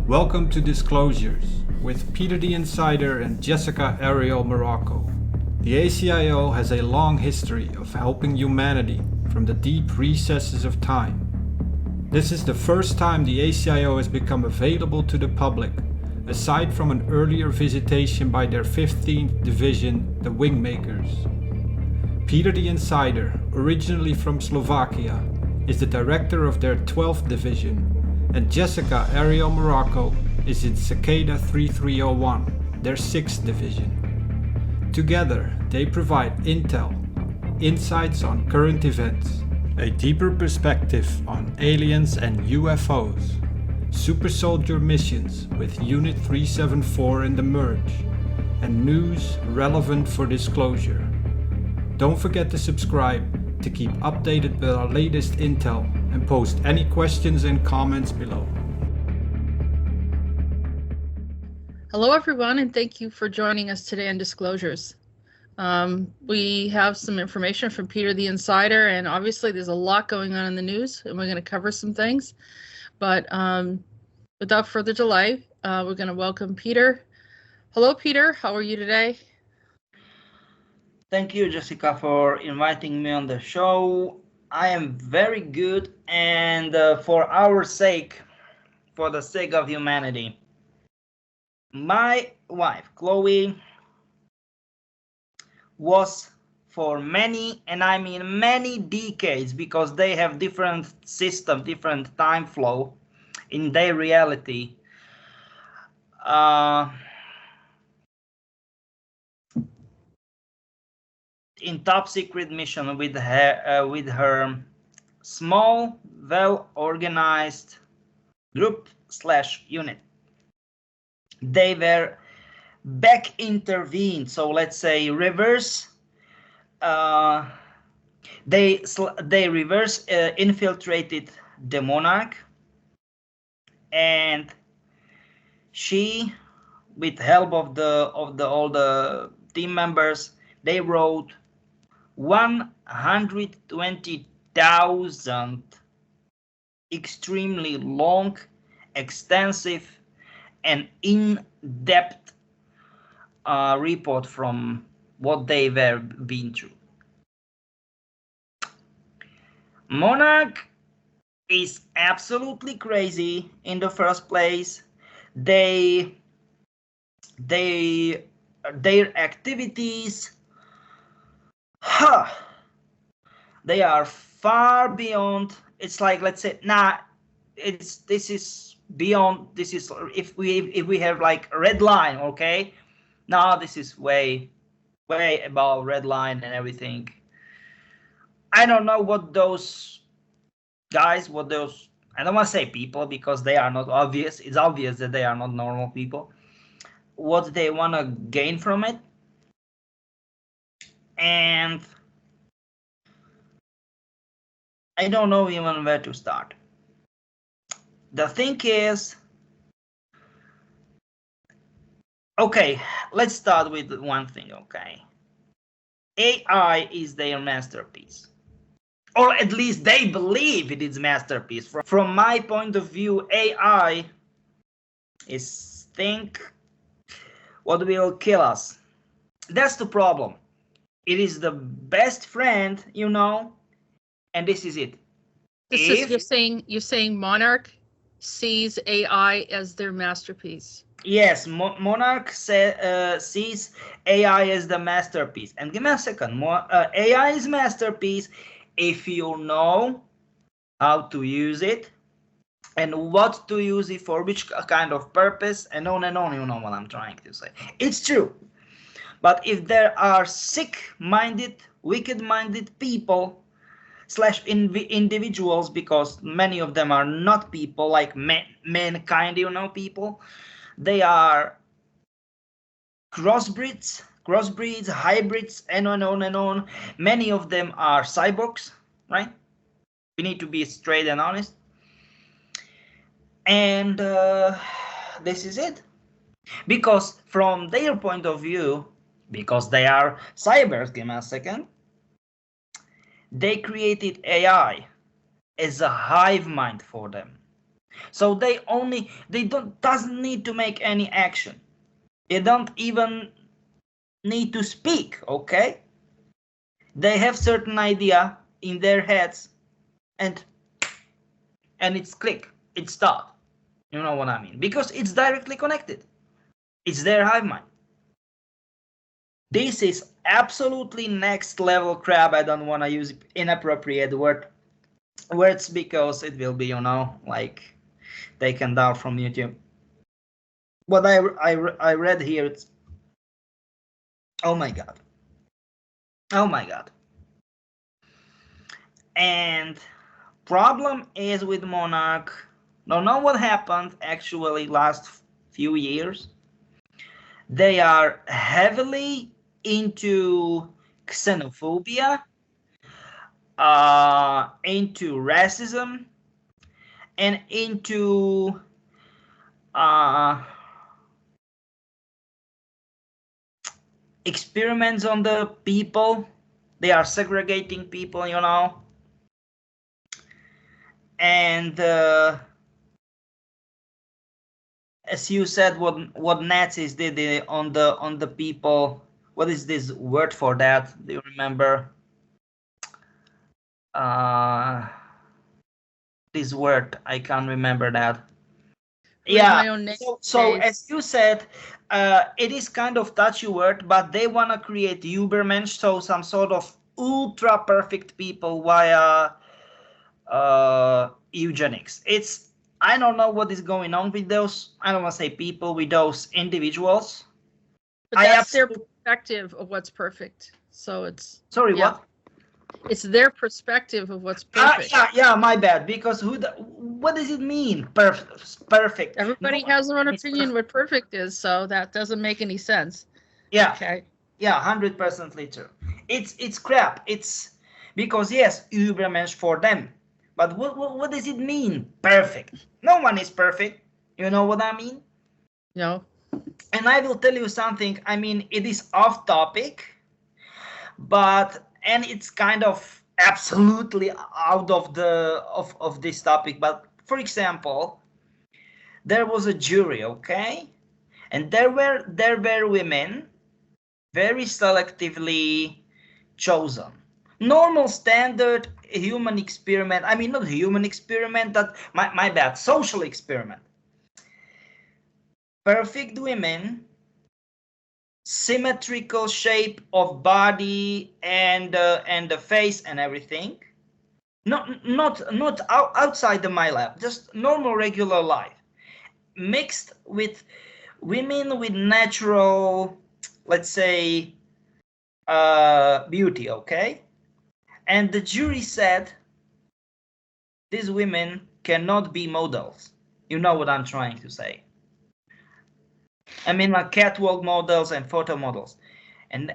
Welcome to Disclosures with Peter the Insider and Jessica Arael Morocco. The ACIO has a long history of helping humanity from the deep recesses of time. This is the first time the ACIO has become available to the public, aside from an earlier visitation by their 15th division, the Wingmakers. Peter the Insider, originally from Slovakia, is the director of their 12th division, and Jessica Arael Morocco is in Cicada 3301, their 6th division. Together, they provide intel, insights on current events, a deeper perspective on aliens and UFOs, super soldier missions with Unit 374 and the Merge, and news relevant for disclosure. Don't forget to subscribe to keep updated with our latest intel and post any questions and comments below. Hello everyone, and thank you for joining us today on Disclosures. We have some information from Peter the Insider, and obviously there's a lot going on in the news, and we're going to cover some things. But without further delay, we're going to welcome Peter. Hello Peter, how are you today? Thank you, Jessica, for inviting me on the show. I am very good, and for our sake, for the sake of humanity, my wife, Chloe, was for many, and I mean many decades, because they have different system, different time flow in their reality. In top secret mission with her small, well-organized group/unit. They were back intervened, so let's say reverse. They reverse infiltrated the Monarch, and she, with help of all the team members, they wrote 120,000 extremely long, extensive, and in-depth report from what they were been through. Monarch is absolutely crazy in the first place. Their activities, they are far beyond. It's like, let's say, this is beyond. This is if we have like a red line, okay? Now this is way above red line and everything. I don't know what those guys, I don't want to say people because they are not obvious. It's obvious that they are not normal people. What they want to gain from it. And I don't know even where to start. The thing is, okay, let's start with one thing, okay? AI is their masterpiece. Or at least they believe it is masterpiece. From my point of view, AI is what will kill us. That's the problem. It is the best friend, and this is it. You're saying Monarch sees AI as their masterpiece. Yes, Monarch sees AI as the masterpiece. And give me a second. AI is masterpiece if you know how to use it and what to use it for, which kind of purpose, and on and on. You know what I'm trying to say. It's true. But if there are sick-minded, wicked-minded people / individuals, because many of them are not people like mankind, people, they are crossbreeds, hybrids, and on and on. Many of them are cyborgs, right? We need to be straight and honest. And this is it. Because from their point of view, because they are cybers, give me a second, They created AI as a hive mind for them. So they doesn't need to make any action. They don't even need to speak, okay? They have certain idea in their heads and it's click, it's start. You know what I mean? Because it's directly connected. It's their hive mind. This is absolutely next level crap. I don't want to use inappropriate words because it will be, you know, like taken down from YouTube. What I read here, it's, oh my god. Oh my god. And problem is with Monarch, don't know what happened actually last few years. They are heavily into xenophobia, into racism, and into experiments on the people. They are segregating people, you know. And as you said, what Nazis did on the people. What is this word for that? Do you remember? This word, I can't remember that. Yeah. So as you said, it is kind of touchy word, but they want to create Ubermensch, so some sort of ultra perfect people via eugenics. I don't know what is going on with those. I don't want to say people, with those individuals. But that's their perspective of what's perfect. So it's sorry, yeah. What? It's their perspective of what's perfect. Yeah, my bad. Because what does it mean? Perfect. Everybody has their own opinion what perfect is, so that doesn't make any sense. Yeah. Okay. Yeah, 100% liter. It's crap. It's because yes, Ubermensch for them. But what does it mean? Perfect. No one is perfect. You know what I mean? No. And I will tell you something. I mean, it is off topic, and it's kind of absolutely out of of this topic. But for example, there was a jury, okay, and there were women very selectively chosen. Normal standard human experiment. I mean, not human experiment. That my bad. Social experiment. Perfect women, symmetrical shape of body and the face and everything. Not outside the my lab. Just normal regular life, mixed with women with natural, let's say, beauty. Okay. And the jury said these women cannot be models. You know what I'm trying to say. I mean, like catwalk models and photo models. And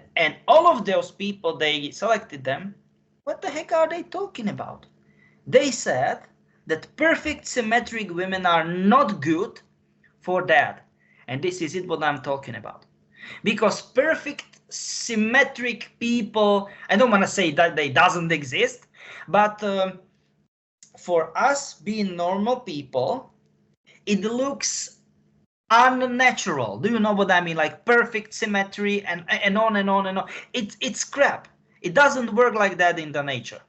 all of those people, they selected them. What the heck are they talking about? They said that perfect symmetric women are not good for that. And this is it what I'm talking about. Because perfect symmetric people, I don't want to say that they doesn't exist, but for us being normal people, it looks unnatural. Do you know what I mean? Like perfect symmetry and on and on and on. It's crap. It doesn't work like that in the nature.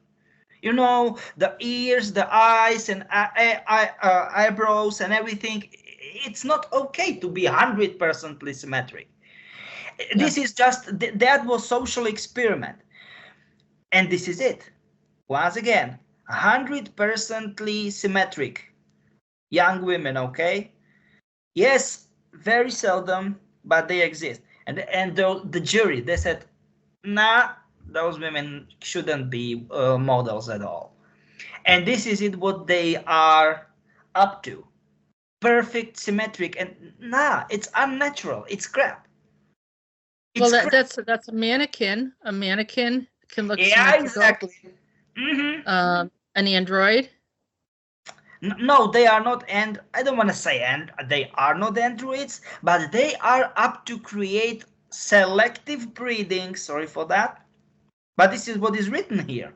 You know, the ears, the eyes, and eyebrows and everything. It's not okay to be 100% symmetric. Yeah. This is just, that was social experiment. And this is it. Once again, 100% symmetric young women, okay? Yes, very seldom, but they exist. And the jury, they said, nah, those women shouldn't be models at all. And this is it what they are up to. Perfect, symmetric, and nah, it's unnatural. It's crap. Well, that's a mannequin. A mannequin can look symmetrical. Exactly. Mm-hmm. An android. No, they are not, and I don't want to say they are not androids, but they are up to create selective breeding. Sorry for that, but this is what is written here.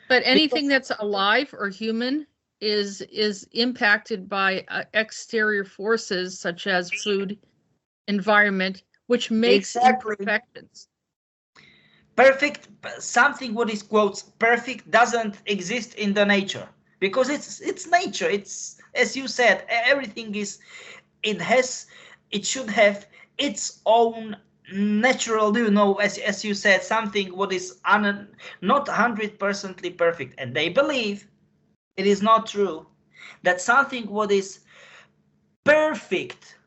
But anything that's alive or human is impacted by exterior forces such as food, environment, which makes Exactly. imperfections. Perfect, something what is quotes perfect doesn't exist in the nature, because it's nature. It's, as you said, everything is, it should have its own natural, as you said, something what is not 100% perfect, and they believe it is not true that something what is perfect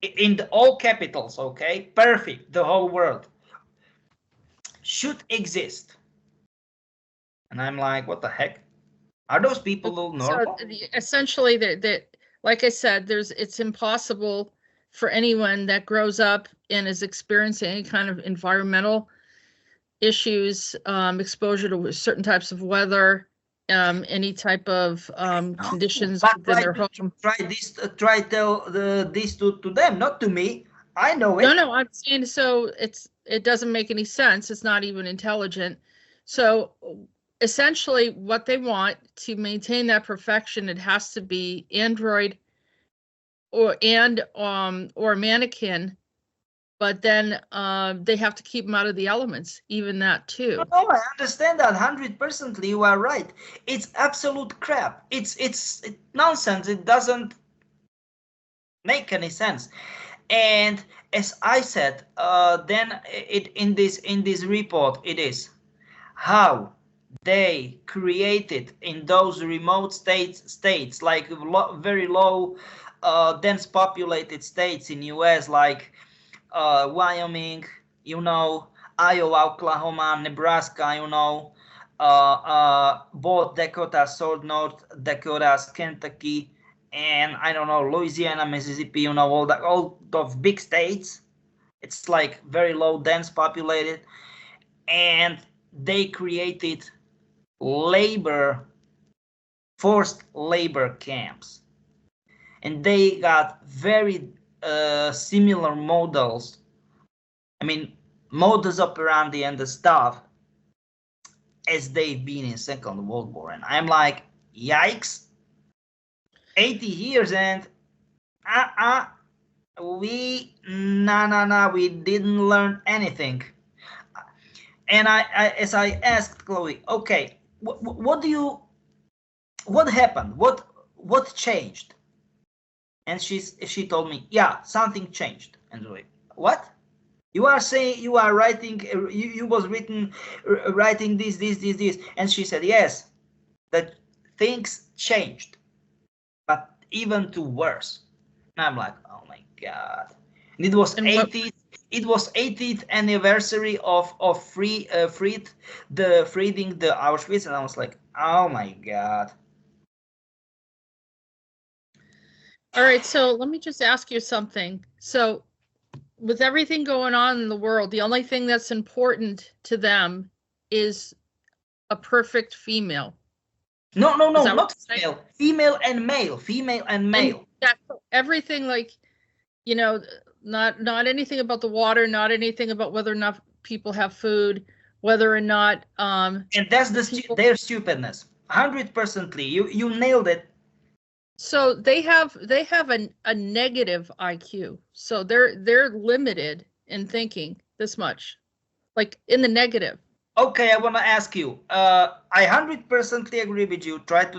in all capitals, okay, perfect, the whole world should exist. And I'm like, what the heck? Are those people normal? So essentially, that like I said, it's impossible for anyone that grows up and is experiencing any kind of environmental issues, exposure to certain types of weather, any type of conditions But within their home. try tell this to them, not to me. I know it. No, I'm saying, so it doesn't make any sense. It's not even intelligent. So essentially, what they want to maintain that perfection, it has to be Android or mannequin, but then they have to keep them out of the elements, even that too. No, I understand that 100%. You are right. It's absolute crap. It's nonsense. It doesn't make any sense. And as I said, then in this report it is how they created in those remote states like very low dense populated states in US, like Wyoming, Iowa, Oklahoma, Nebraska, both Dakotas, South North Dakotas, Kentucky, and I don't know, Louisiana, Mississippi, all those big states. It's like very low dense populated, and they created forced labor camps, and they got very similar models. I mean, modus operandi and the stuff as they've been in Second World War. And I'm like, yikes, 80 years and we didn't learn anything. And as I asked Chloe, okay, what happened? What changed? And she told me, yeah, something changed. And like, what? You are saying you are writing, you was writing this, and she said, yes, that things changed, but even to worse. And I'm like, oh my god! And it was 80th anniversary of freeing the Auschwitz, and I was like, oh my god. All right, so let me just ask you something. So with everything going on in the world, the only thing that's important to them is a perfect female. No, not female. Female and male. And everything, like, not anything about the water, not anything about whether or not people have food, whether or not and that's their stupidness. 100%. You nailed it. So they have a negative IQ. So they're limited in thinking this much, like in the negative. Okay, I want to ask you. I 100% agree with you. Try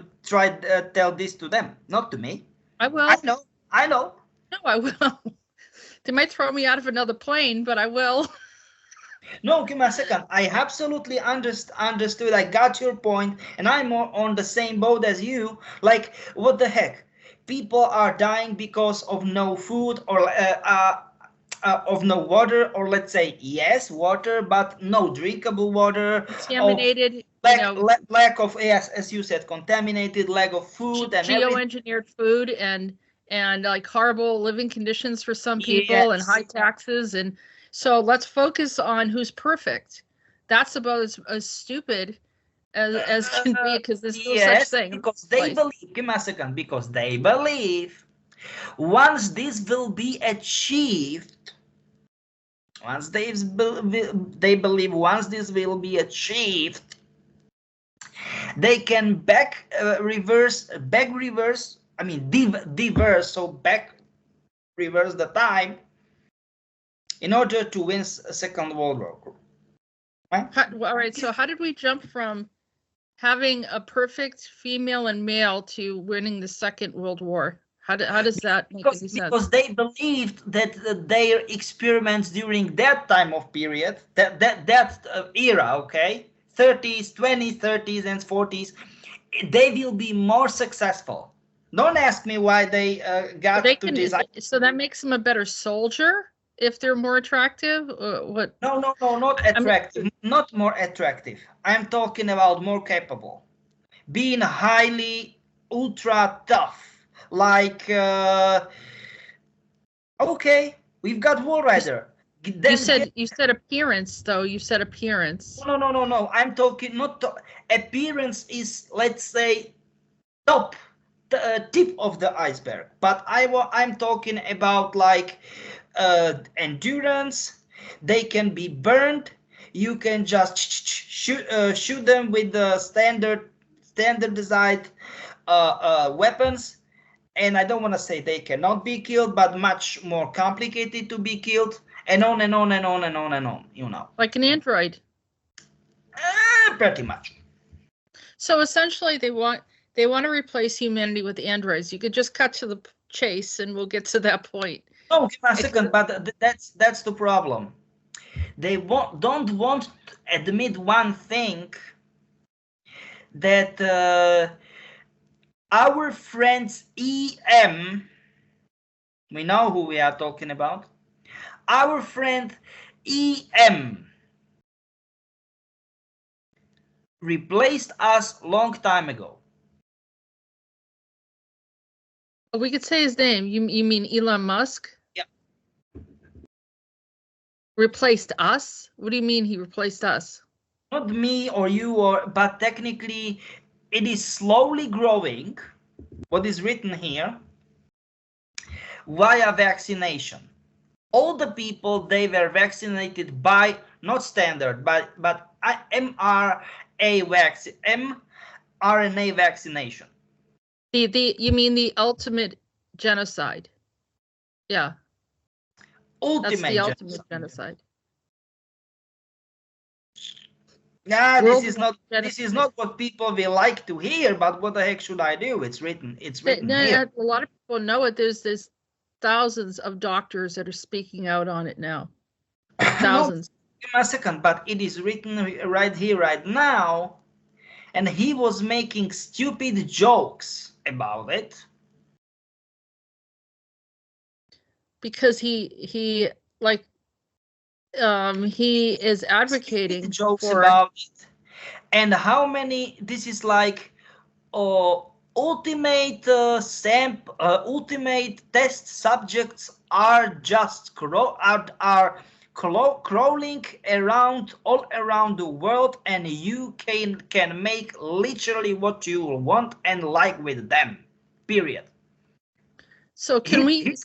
tell this to them, not to me. I will. I know. No, I will. They might throw me out of another plane, but I will. No, give me a second. I absolutely understood. I got your point, and I'm more on the same boat as you. Like, what the heck? People are dying because of no food or of no water, or let's say yes, water, but no drinkable water. Contaminated. Lack of, yes, as you said, contaminated, lack of food, and geoengineered food, and like horrible living conditions for some people, and high taxes. And so let's focus on who's perfect. That's about as stupid as can be, because there's no such thing. Because they believe, give me a second, because they believe once this will be achieved, once they believe once this will be achieved, They can reverse, I mean, diverse, so reverse the time in order to win a Second World War. Right? All right. So how did we jump from having a perfect female and male to winning the Second World War? How does that make any sense? Because they believed that their experiments during that time of period, that era, okay, 30s, 20s, 30s, and 40s, they will be more successful. Don't ask me why they got to design. So that makes them a better soldier if they're more attractive. What? No, not attractive. I mean, not more attractive. I'm talking about more capable, being highly ultra tough. Like, okay, we've got Wall Rider. You said appearance, though. You said appearance. No. I'm talking not appearance is, let's say, tip of the iceberg. But I'm talking about like endurance. They can be burned. You can just shoot them with the standardized weapons. And I don't want to say they cannot be killed, but much more complicated to be killed, and on and on and on and on and on, you know. Like an android. Pretty much. So essentially, they want to replace humanity with androids. You could just cut to the chase, and we'll get to that point. No, give me a second, but that's the problem. They don't want to admit one thing, that our friends EM, we know who we are talking about. Our friend EM replaced us long time ago. We could say his name. You mean Elon Musk? Yeah. Replaced us? What do you mean he replaced us? Not me or you, but technically it is slowly growing, what is written here, via vaccination. All the people, they were vaccinated by, not standard, but mRNA vaccination. You mean the ultimate genocide? Yeah. That's the ultimate genocide. Nah, this is not what people will like to hear, but what the heck should I do? It's written here. A lot of people know it. There's thousands of doctors that are speaking out on it now. Thousands. No, give me a second, but it is written right here, right now, and he was making stupid jokes about it. Because he is advocating jokes about it. And how many, this is like ultimate test subjects are just crawling around all around the world, and you can make literally what you want and like with them, period. So can we give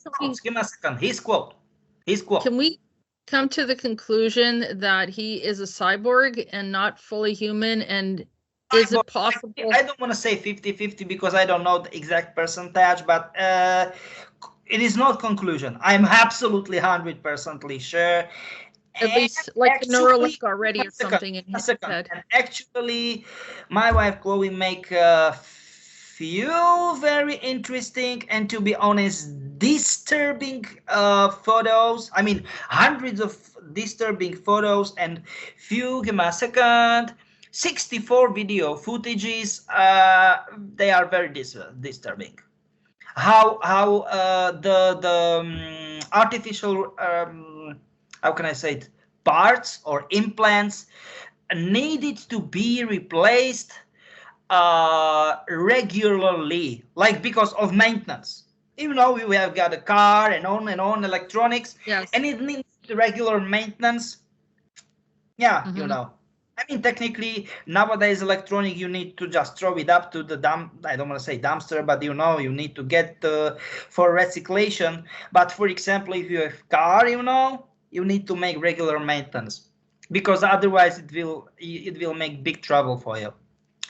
me a second, his quote. Can we come to the conclusion that he is a cyborg and not fully human? And is it possible? I don't want to say 50-50 because I don't know the exact percentage, but it is not conclusion. I'm absolutely 100% sure. At least like the Neuralink already or something in his head. And actually, my wife Chloe make a few very interesting and, to be honest, disturbing photos. I mean, hundreds of disturbing photos and few, give me a second, 64 video footages. They are very disturbing. How the artificial how can I say it, parts or implants needed to be replaced regularly, like because of maintenance. You know, we have got a car and on electronics, yes, and it needs regular maintenance. Yeah, you know. I mean, technically, nowadays, electronic, you need to just throw it up to the I don't want to say dumpster, but you know, you need to get for recyclation. But for example, if you have car, you know, you need to make regular maintenance, because otherwise it will make big trouble for you.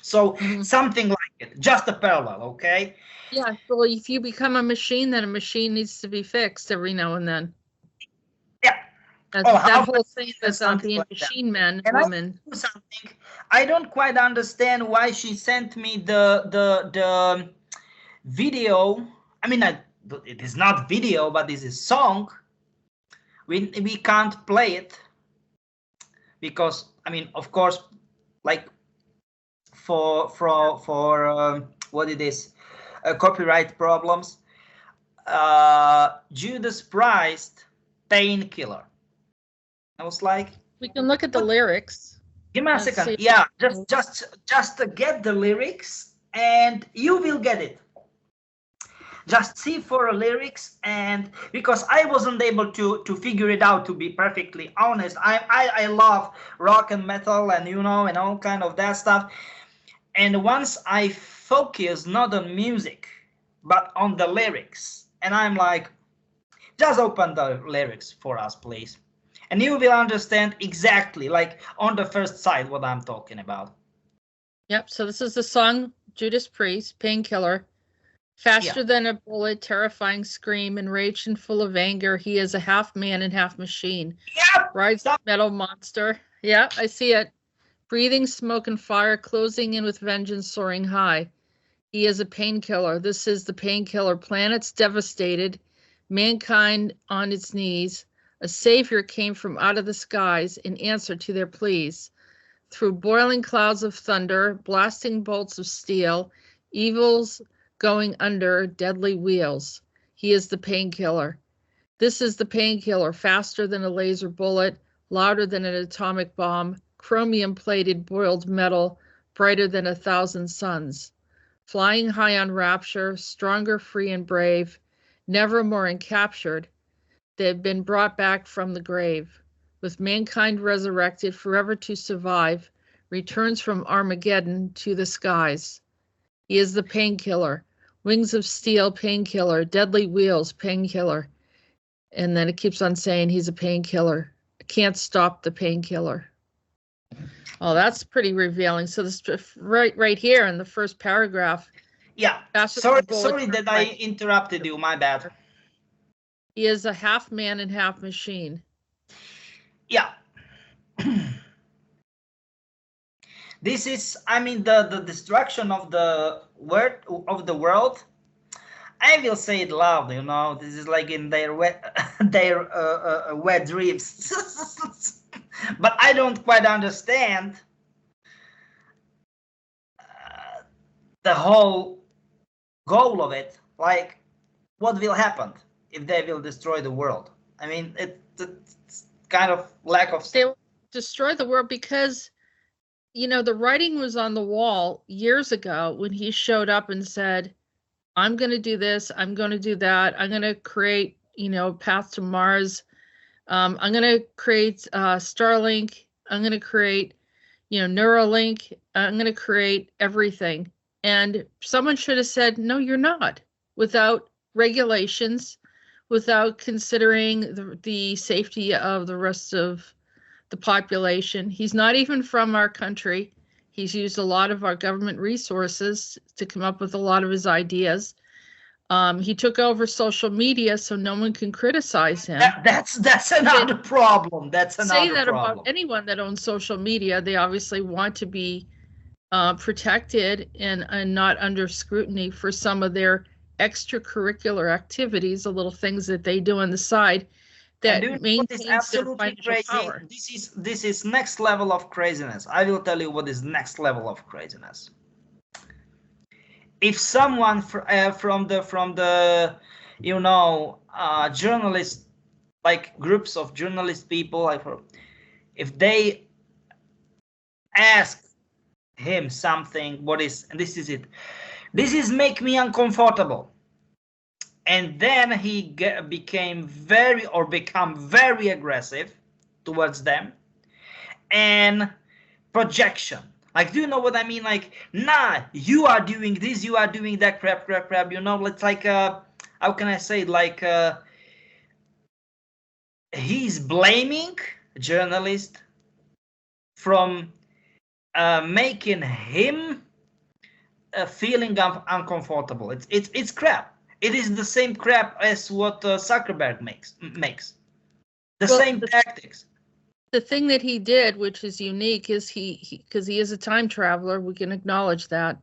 So something like it, just a parallel, okay? Yeah, well, if you become a machine, then a machine needs to be fixed every now and then. Yeah. That whole thing with being like machine man, and woman. I don't quite understand why she sent me the video. I mean, it is not video, but this is song. We can't play it because, I mean, of course, like for what it is, copyright problems. Judas Priest, Painkiller. I was like, we can look at the lyrics. Give me a second. Yeah, just get the lyrics and you will get it. Just see for lyrics, and because I wasn't able to figure it out, to be perfectly honest. I love rock and metal and and all kind of that stuff. And once I focus not on music but on the lyrics, and I'm like, just open the lyrics for us, please. And you will understand exactly, like on the first side, what I'm talking about. Yep. So this is the song Judas Priest, Painkiller. Faster than a bullet, terrifying scream, enraged and full of anger, he is a half man and half machine. Yep. Rides the metal monster. Yeah, I see it. Breathing smoke and fire, closing in with vengeance, soaring high. He is a painkiller. This is the painkiller. Planets devastated, mankind on its knees. A savior came from out of the skies in answer to their pleas. Through boiling clouds of thunder, blasting bolts of steel, evils going under deadly wheels. He is the painkiller. This is the painkiller, faster than a laser bullet, louder than an atomic bomb, chromium-plated boiled metal, brighter than 1,000 suns. Flying high on rapture, stronger, free, and brave, never more encaptured, they've been brought back from the grave. With mankind resurrected, forever to survive, returns from Armageddon to the skies. He is the painkiller. Wings of steel, painkiller. Deadly wheels, painkiller. And then it keeps on saying he's a painkiller. Can't stop the painkiller. Oh, that's pretty revealing. So this right here in the first paragraph. Yeah. Sorry that I interrupted you. My bad. He is a half man and half machine. Yeah. This is, I mean, the destruction of the world. I will say it loud, This is like in their wet dreams. But I don't quite understand the whole goal of it. Like, what will happen if they will destroy the world? I mean, it's kind of lack of. They will destroy the world because, the writing was on the wall years ago when he showed up and said, I'm going to do this. I'm going to do that. I'm going to create, path to Mars. I'm going to create Starlink. I'm going to create, Neuralink. I'm going to create everything. And someone should have said, no, you're not, without regulations, without considering the safety of the rest of the population. He's not even from our country. He's used a lot of our government resources to come up with a lot of his ideas. He took over social media so no one can criticize him. That's another problem. That's another problem. Say that about anyone that owns social media. They obviously want to be protected and not under scrutiny for some of their extracurricular activities, the little things that they do on the side that maintains absolutely their financial crazy power. This is next level of craziness. I will tell you what is next level of craziness. If someone from the journalist, like groups of journalist people, if they ask him something, and this is it, this is make me uncomfortable, and then he become very aggressive towards them, and projection. Like, do you know what I mean? Like, nah, you are doing this, you are doing that, crap. It's like, how can I say it? Like, he's blaming journalist from making him feeling uncomfortable. It's crap. It is the same crap as what Zuckerberg makes. The same tactics. The thing that he did, which is unique, is because he is a time traveler. We can acknowledge that.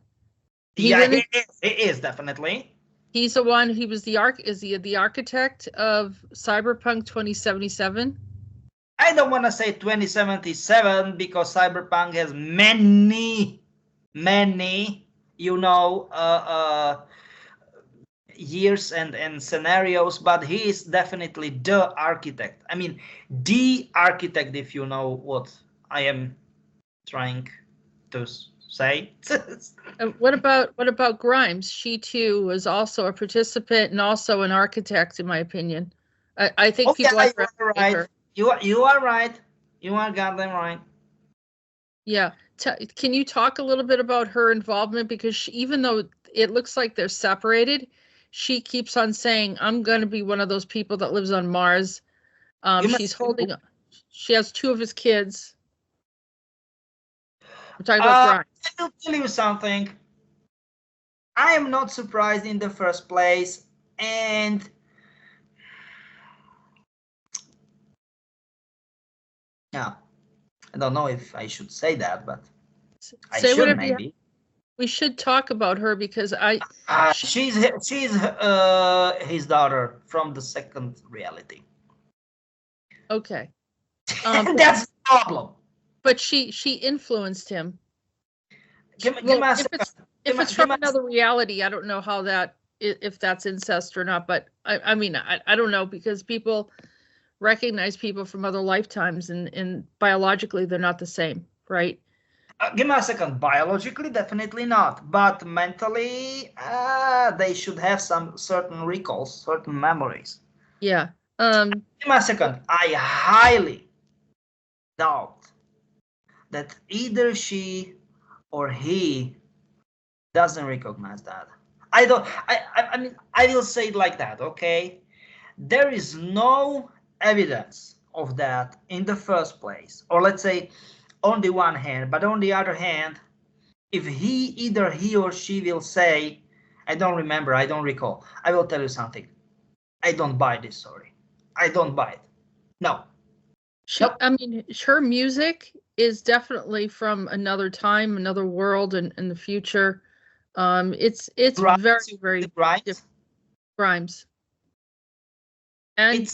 He is definitely. He's the one. He was the architect of Cyberpunk 2077? I don't want to say 2077 because Cyberpunk has many, years and scenarios, but he is definitely the architect. I mean, the architect, if you know what I am trying to say. What about Grimes? She too was also a participant and also an architect, in my opinion. I think people you are right. Her. You are right. You are goddamn right. Yeah. Can you talk a little bit about her involvement? Because even though it looks like they're separated, she keeps on saying, "I'm going to be one of those people that lives on Mars." She has 2 of his kids. I'm talking about Grimes. I will tell you something. I am not surprised in the first place, and yeah, I don't know if I should say that, but I should maybe. We should talk about her because she's his daughter from the second reality. Okay. That's the problem. But she influenced him. Give me a second. If it's from another reality, I don't know how if that's incest or not. But I mean, I don't know, because people recognize people from other lifetimes, and biologically they're not the same, right? Give me a second. Biologically, definitely not. But mentally, they should have some certain recalls, certain memories. Yeah. Give me a second. I highly doubt that either she or he doesn't recognize that. I mean, I will say it like that, okay? There is no evidence of that in the first place. Or let's say, on the one hand, but on the other hand, if either he or she will say, I don't remember, I don't recall, I will tell you something. I don't buy this story. I don't buy it. No. Nope. I mean, her music is definitely from another time, another world, and in the future. It's Grimes, very Grimes. Grimes. And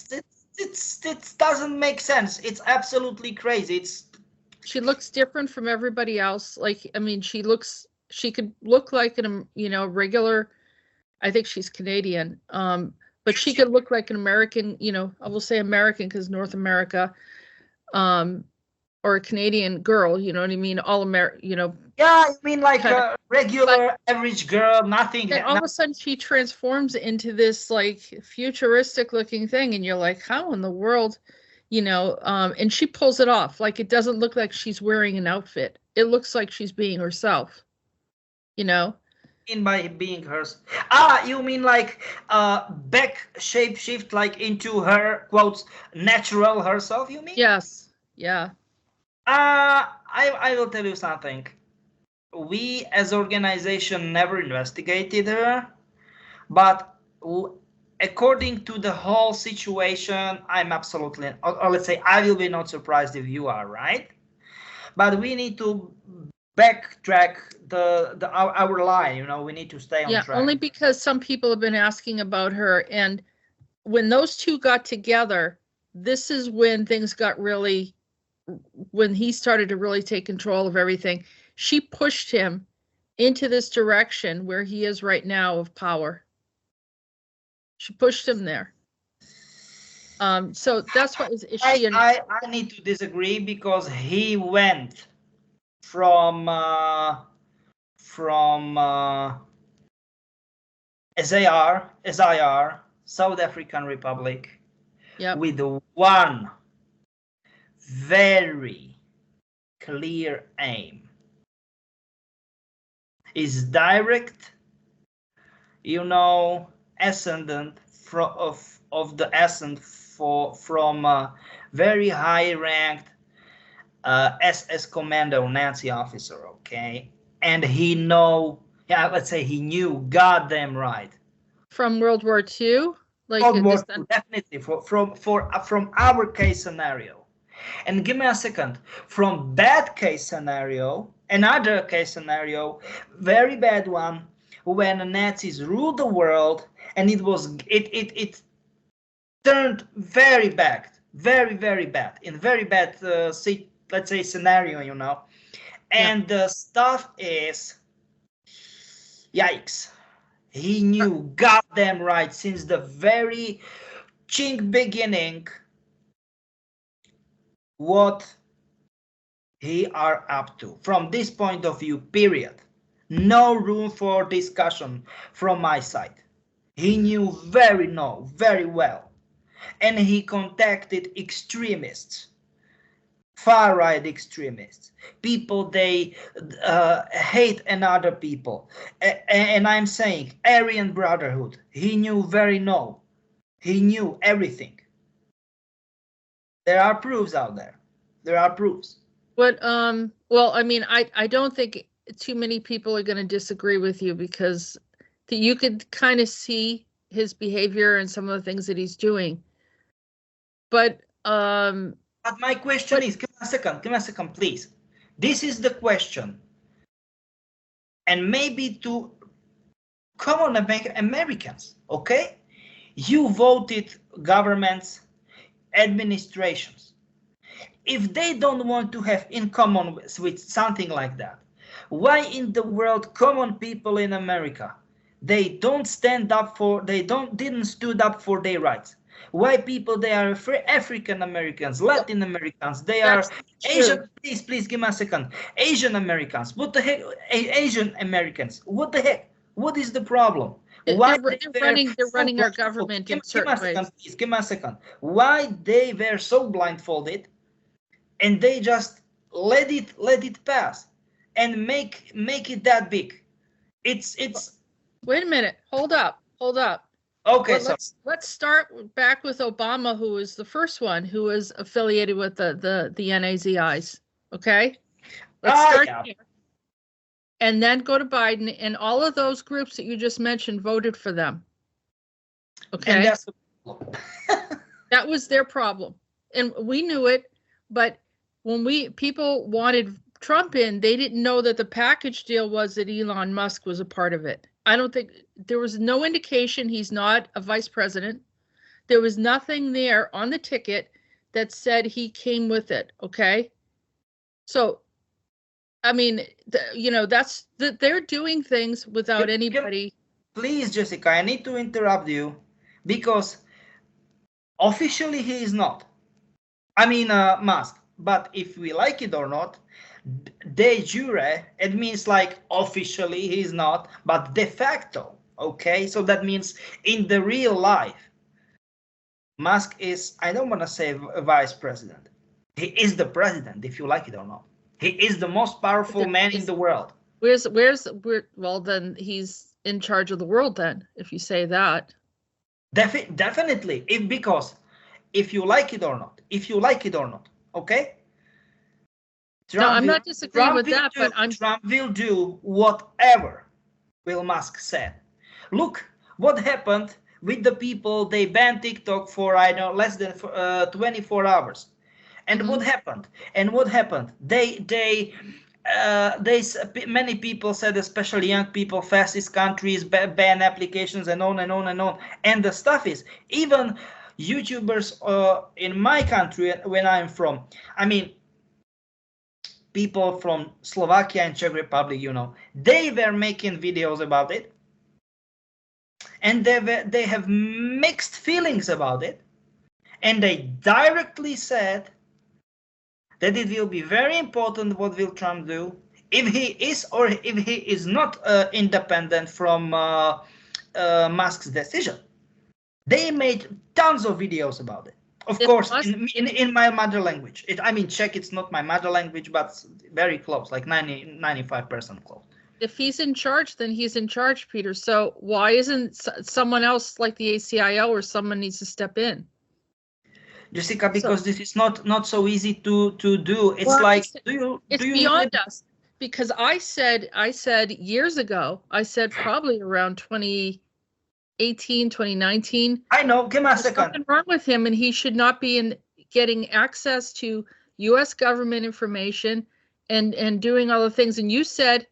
it doesn't make sense. It's absolutely crazy. She looks different from everybody else. Like, I mean, she could look like regular. I think she's Canadian. But she could look like an American, I will say American because North America, or a Canadian girl, you know what I mean? All American, Yeah, I mean like a regular average girl, nothing. And all of a sudden she transforms into this like futuristic looking thing, and you're like, how in the world, and she pulls it off. Like, it doesn't look like she's wearing an outfit. It looks like she's being herself, By being hers. You mean like back shift like into her quotes natural herself, you mean? Yes. Yeah. I will tell you something. We as organization never investigated her, but according to the whole situation, I'm absolutely, or let's say I will be not surprised if you are right. But we need to backtrack our line, we need to stay on track. Only because some people have been asking about her, and when those two got together, this is when things got really, when he started to really take control of everything. She pushed him into this direction where he is right now of power. She pushed him there. So that's what I need to disagree, because he went from SAR, South African Republic, with one very clear aim. Is direct, ascendant of the ascent from a very high ranked SS commander, Nazi officer, okay? And he know Yeah, let's say he knew goddamn right. From World War II? Like World War this, II, definitely, from our case scenario. And give me a second. From bad case scenario, another case scenario, very bad one, when the Nazis ruled the world, and it turned very bad, very bad, in very bad, let's say, scenario, you know. And the stuff is, yikes. He knew goddamn right since the very chink beginning what he are up to. From this point of view, period. No room for discussion from my side. He knew very well. And he contacted extremists, far-right extremists, people they hate another people. And I'm saying Aryan Brotherhood. He knew he knew everything. There are proofs out there. There are proofs. But well, I mean, I don't think too many people are going to disagree with you, because you could kind of see his behavior and some of the things that he's doing. But my question is, give me a second, please. This is the question. And maybe to common Americans, okay? You voted governments, administrations. If they don't want to have in common with something like that, why in the world common people in America, they didn't stood up for their rights? Why people, they are African Americans, Latin Americans, they are Asian, please give me a second, Asian Americans, what the heck, Asian Americans, what the heck, what is the problem? Why they're running our government in certain ways. Please give me a second. Why they were so blindfolded and they just let it pass and make it that big? It's Wait a minute, hold up. Okay, well, let's start back with Obama, who was the first one who was affiliated with the NAZIs. Okay, let's start here, and then go to Biden, and all of those groups that you just mentioned voted for them. Okay, and that's that was their problem, and we knew it. But when people wanted Trump in, they didn't know that the package deal was that Elon Musk was a part of it. I don't think there was no indication he's not a vice president. There was nothing there on the ticket that said he came with it. Okay. So, I mean, that's that they're doing things without anybody. Please, Jessica, I need to interrupt you because officially he is not. I mean, Musk, but if we like it or not, de jure, it means like officially he's not, but de facto, okay? So that means in the real life, Musk is, I don't want to say a vice president. He is the president, if you like it or not. He is the most powerful man in the world. Well, then he's in charge of the world then, if you say that. Definitely, because if you like it or not, okay? No, I'm not disagreeing with that, but Trump will do whatever Will Musk said. Look what happened with the people. They banned TikTok for, I know, less than 24 hours. And what happened? Many people said, especially young people, fascist countries ban applications and on and on and on. And the stuff is, even YouTubers in my country, when I'm from, I mean, people from Slovakia and Czech Republic, they were making videos about it, and they have mixed feelings about it, and they directly said that it will be very important what will Trump do if he is or if he is not independent from Musk's decision. They made tons of videos about it. Of course, in my mother language. Czech, it's not my mother language, but very close, like 95% close. If he's in charge, then he's in charge, Peter. So why isn't someone else like the ACIO or someone needs to step in? Jessica, because this is not so easy to do. It's like, it's beyond us. because I said years ago, I said probably around 2018, 2019. I know. Give me a There's second. something wrong with him, and he should not be getting access to U.S. government information and doing all the things. And you said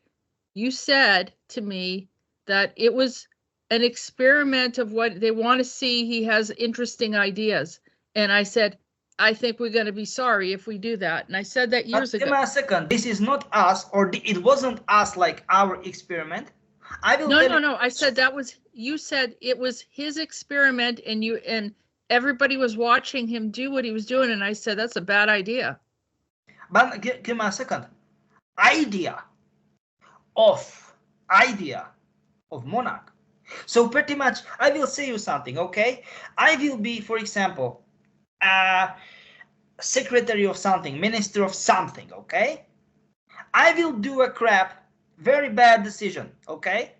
to me that it was an experiment of what they want to see. He has interesting ideas, and I said, I think we're going to be sorry if we do that. And I said that years ago. Give me a second. This is not us, or it wasn't us, like our experiment. I will. No. I said that was, you said it was his experiment, and everybody was watching him do what he was doing. And I said, that's a bad idea. But give me a second. Idea of Monarch. So pretty much, I will say you something, okay? I will be, for example, secretary of something, minister of something, okay? I will do a very bad decision, okay?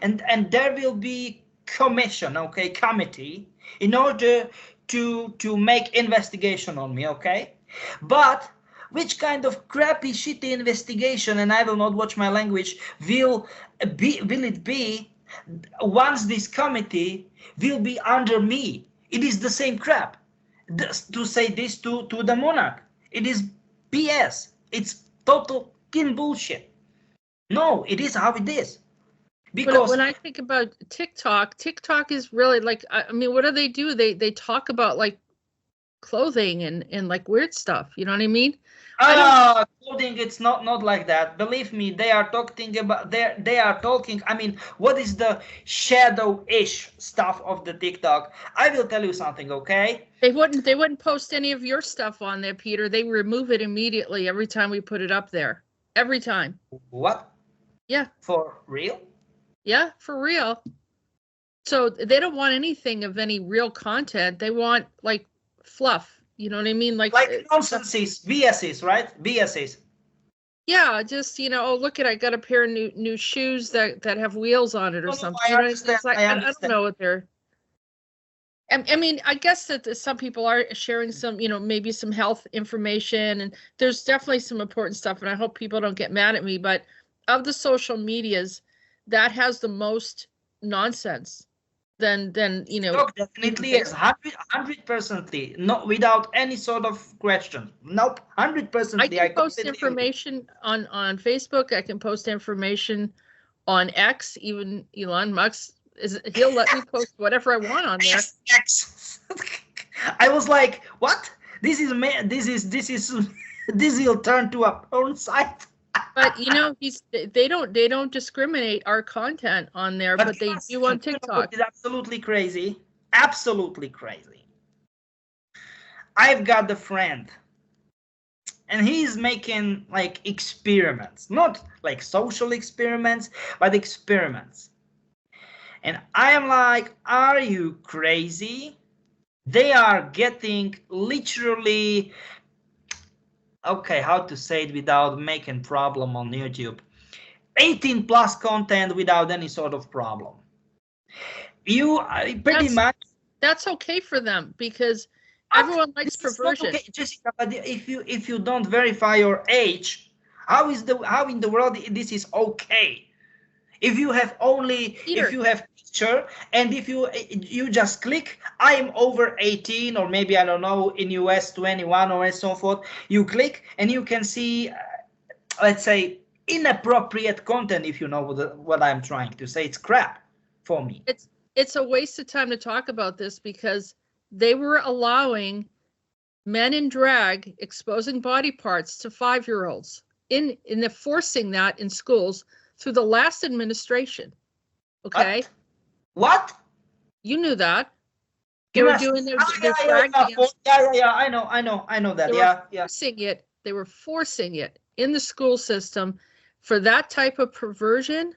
And there will be commission, okay, committee, in order to make investigation on me, okay? But which kind of crappy, shitty investigation, and I will not watch my language, will it be once this committee will be under me? It is the same crap. To say this to the monarch, it is BS. It's total bullshit. No, it is how it is. Because when I think about TikTok is really like, I mean, what do? They talk about like clothing and like weird stuff. You know what I mean? Clothing, it's not like that. Believe me, they are talking about they are talking. I mean, what is the shadow-ish stuff of the TikTok? I will tell you something, okay? They wouldn't post any of your stuff on there, Peter. They remove it immediately every time we put it up there. Every time. What? Yeah. For real? Yeah, for real. So they don't want anything of any real content. They want like fluff. You know what I mean? Like nonsenses, BSs, right? BSs. Yeah, just, oh, look I got a pair of new shoes that have wheels on it or something. I understand. I don't know what they're. I mean, I guess that some people are sharing some, maybe some health information, and there's definitely some important stuff, and I hope people don't get mad at me, but of the social medias, that has the most nonsense. Then definitely is 100%, not without any sort of question. Nope, 100%. I can post information on Facebook. I can post information on X. Even Elon Musk he'll let me post whatever I want on there. X. I was like, what? This will turn to a porn site. But they don't discriminate our content on there, but they do on TikTok. It's absolutely crazy. Absolutely crazy. I've got a friend, and he's making like experiments, not like social experiments, but experiments. And I am like, are you crazy? They are getting literally, okay, how to say it without making problem on YouTube, 18 plus content without any sort of problem. That's okay for them, because everyone likes perversion. Okay, Jessica, but if you don't verify your age, how in the world this is okay? If you have picture, and if you just click, I am over 18, or maybe, I don't know, in US 21 or so forth, you click and you can see, let's say, inappropriate content. If you know what I'm trying to say, it's crap for me. It's a waste of time to talk about this, because they were allowing men in drag exposing body parts to 5-year-olds in enforcing that in schools through the last administration. Okay. What? You knew that. They were doing their drag dance. Yeah. I know that. They were forcing it in the school system for that type of perversion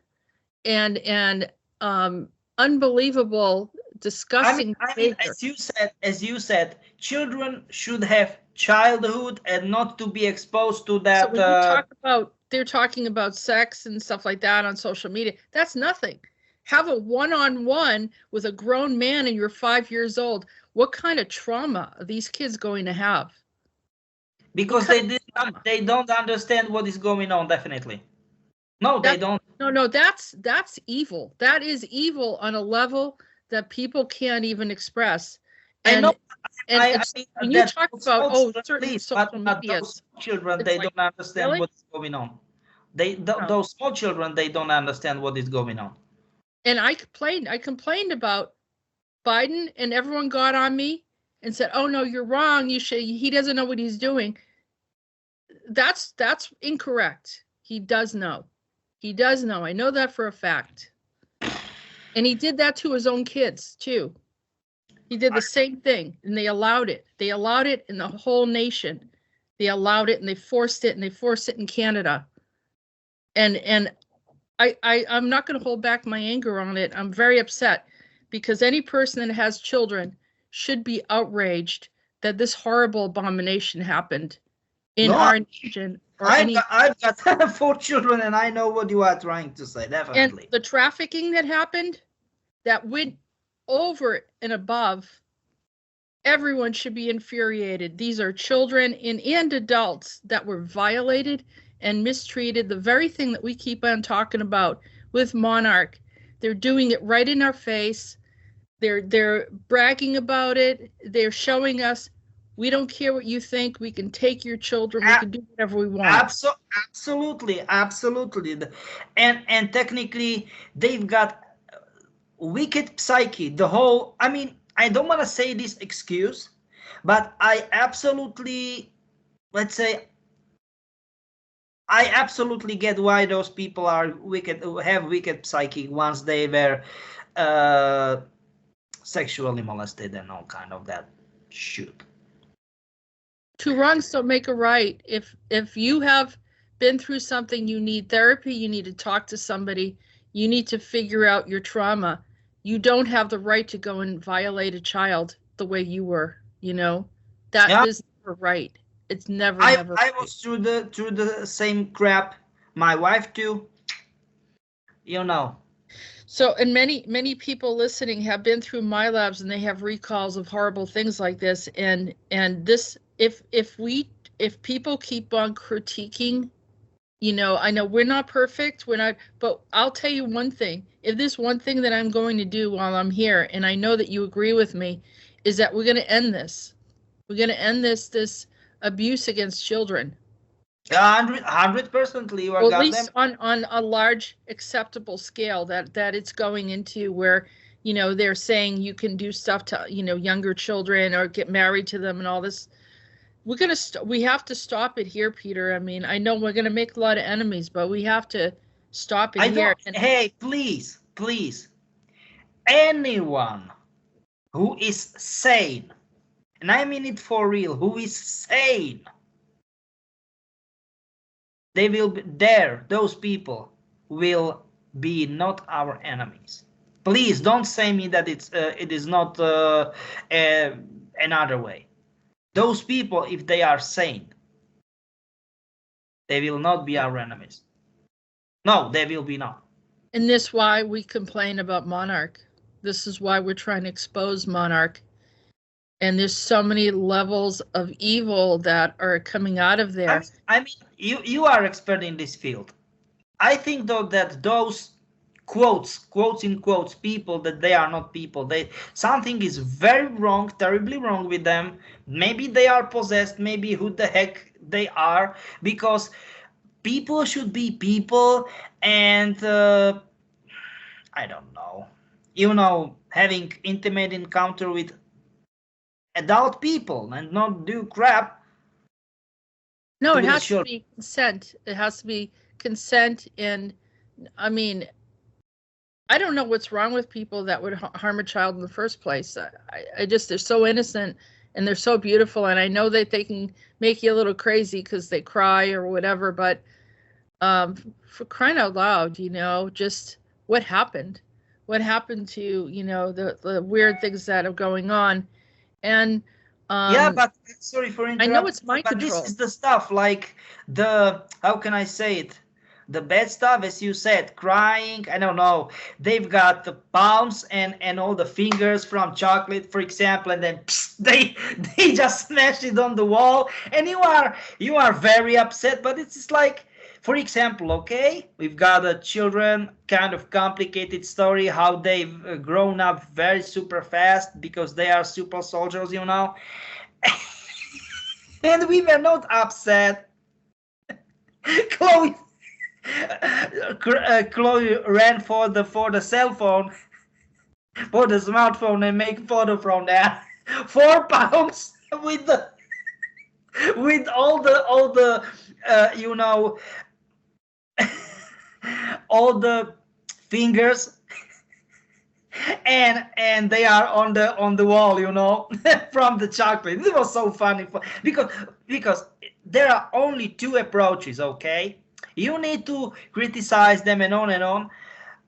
and unbelievable, disgusting behavior. As you said, children should have childhood and not to be exposed to that. So when you talk about, they're talking about sex and stuff like that on social media, that's nothing. Have a one-on-one with a grown man and you're 5 years old. What kind of trauma are these kids going to have? Because they don't understand what is going on. Definitely, no, they don't. No, that's evil. That is evil on a level that people can't even express. And, I know. and when you talk about certain social media, those children, they don't understand really? what's going on. Those small children, they don't understand what is going on. And I complained about Biden, and everyone got on me and said, "Oh no, you're wrong. He doesn't know what he's doing." That's incorrect. He does know. He does know. I know that for a fact. And he did that to his own kids too. He did the same thing, and they allowed it. They allowed it in the whole nation. They allowed it, and they forced it, and they forced it in Canada. And I'm not going to hold back my anger on it. I'm very upset because any person that has children should be outraged that this horrible abomination happened in our nation. I've got 4 children, and I know what you are trying to say. Definitely. And the trafficking that happened, that went over and above, everyone should be infuriated. These are children and adults that were violated and mistreated. The very thing that we keep on talking about with Monarch, they're doing it right in our face. They're bragging about it. They're showing us, we don't care what you think. We can take your children. We can do whatever we want. Absolutely. And technically, they've got wicked psyche. The whole, I mean, I don't want to say this excuse, but I absolutely, let's say, I absolutely get why those people are wicked, have wicked psyche once they were sexually molested and all kind of that shit. 2 wrongs don't make a right. If you have been through something, you need therapy, you need to talk to somebody, you need to figure out your trauma. You don't have the right to go and violate a child the way you were, you know? That is never right. It's never I right. was through the same crap. My wife too. You know. So, and many people listening have been through my labs, and they have recalls of horrible things like this. And this, if people keep on critiquing, you know, I know we're not perfect, but I'll tell you one thing. If there's one thing that I'm going to do while I'm here, and I know that you agree with me, is that we're going to end this. We're going to end this abuse against children. 100%, Leo. Well, at least on a large acceptable scale that it's going into, where, you know, they're saying you can do stuff to, you know, younger children or get married to them and all this. We have to stop it here, Peter. I mean, I know we're going to make a lot of enemies, but we have to stop it here. Hey, please, anyone who is sane, and I mean it for real, who is sane, they will be there. Those people will be not our enemies. Please don't say me that it is not another way. Those people, if they are sane, they will not be our enemies. No, they will be not. And this is why we complain about Monarch. This is why we're trying to expose Monarch. And there's so many levels of evil that are coming out of there. I mean, you are expert in this field. I think though that those quotes in quotes, people, that they are not people. Something is very wrong, terribly wrong with them. Maybe they are possessed, maybe who the heck they are, because people should be people, and I don't know, you know, having intimate encounter with adult people and not do crap. No, it has to be consent. It has to be consent. And I mean, I don't know what's wrong with people that would harm a child in the first place. I just, they're so innocent and they're so beautiful. And I know that they can make you a little crazy because they cry or whatever, but for crying out loud, you know, just what happened to, you know, the weird things that are going on. And yeah, but sorry for interrupting. I know it's mind but control. This is the stuff like how can I say it? the bad stuff, as you said, crying, I don't know, they've got the palms and all the fingers from chocolate, for example, and then psst, they just smash it on the wall, and you are very upset. But it's just like, for example, okay, we've got a children kind of complicated story, how they've grown up very super fast because they are super soldiers, you know. And we were not upset. Chloe Chloe ran for the cell phone, for the smartphone, and make photo from there. 4 pounds with all the you know, all the fingers, and they are on the wall, you know, from the chocolate. It was so funny because there are only 2 approaches, okay? You need to criticize them and on,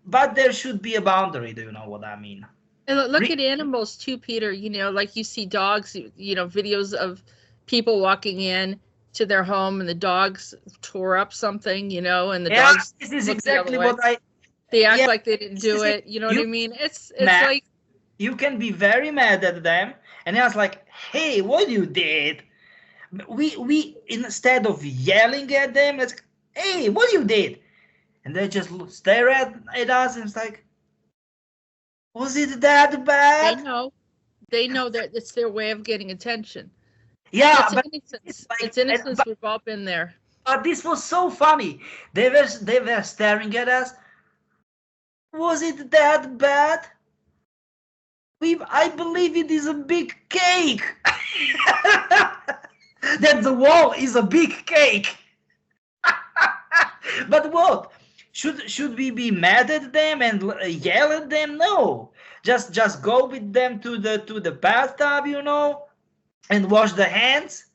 but there should be a boundary. Do you know what I mean? And look at animals too, Peter. You know, like you see dogs, you know, videos of people walking in to their home and the dogs tore up something, you know, and the dogs. This is exactly what they act like they didn't do it. You know what I mean? It's like you can be very mad at them, and I was like, hey, what you did? We instead of yelling at them, it's, hey, what you did? And they just stare at us, and it's like, was it that bad? They know that it's their way of getting attention. Yeah, but it's innocence. We've all been there. But this was so funny. They were staring at us. Was it that bad? I believe it is a big cake. That the wall is a big cake. But what? Should we be mad at them and yell at them? No. Just go with them to the bathtub, you know, and wash the hands.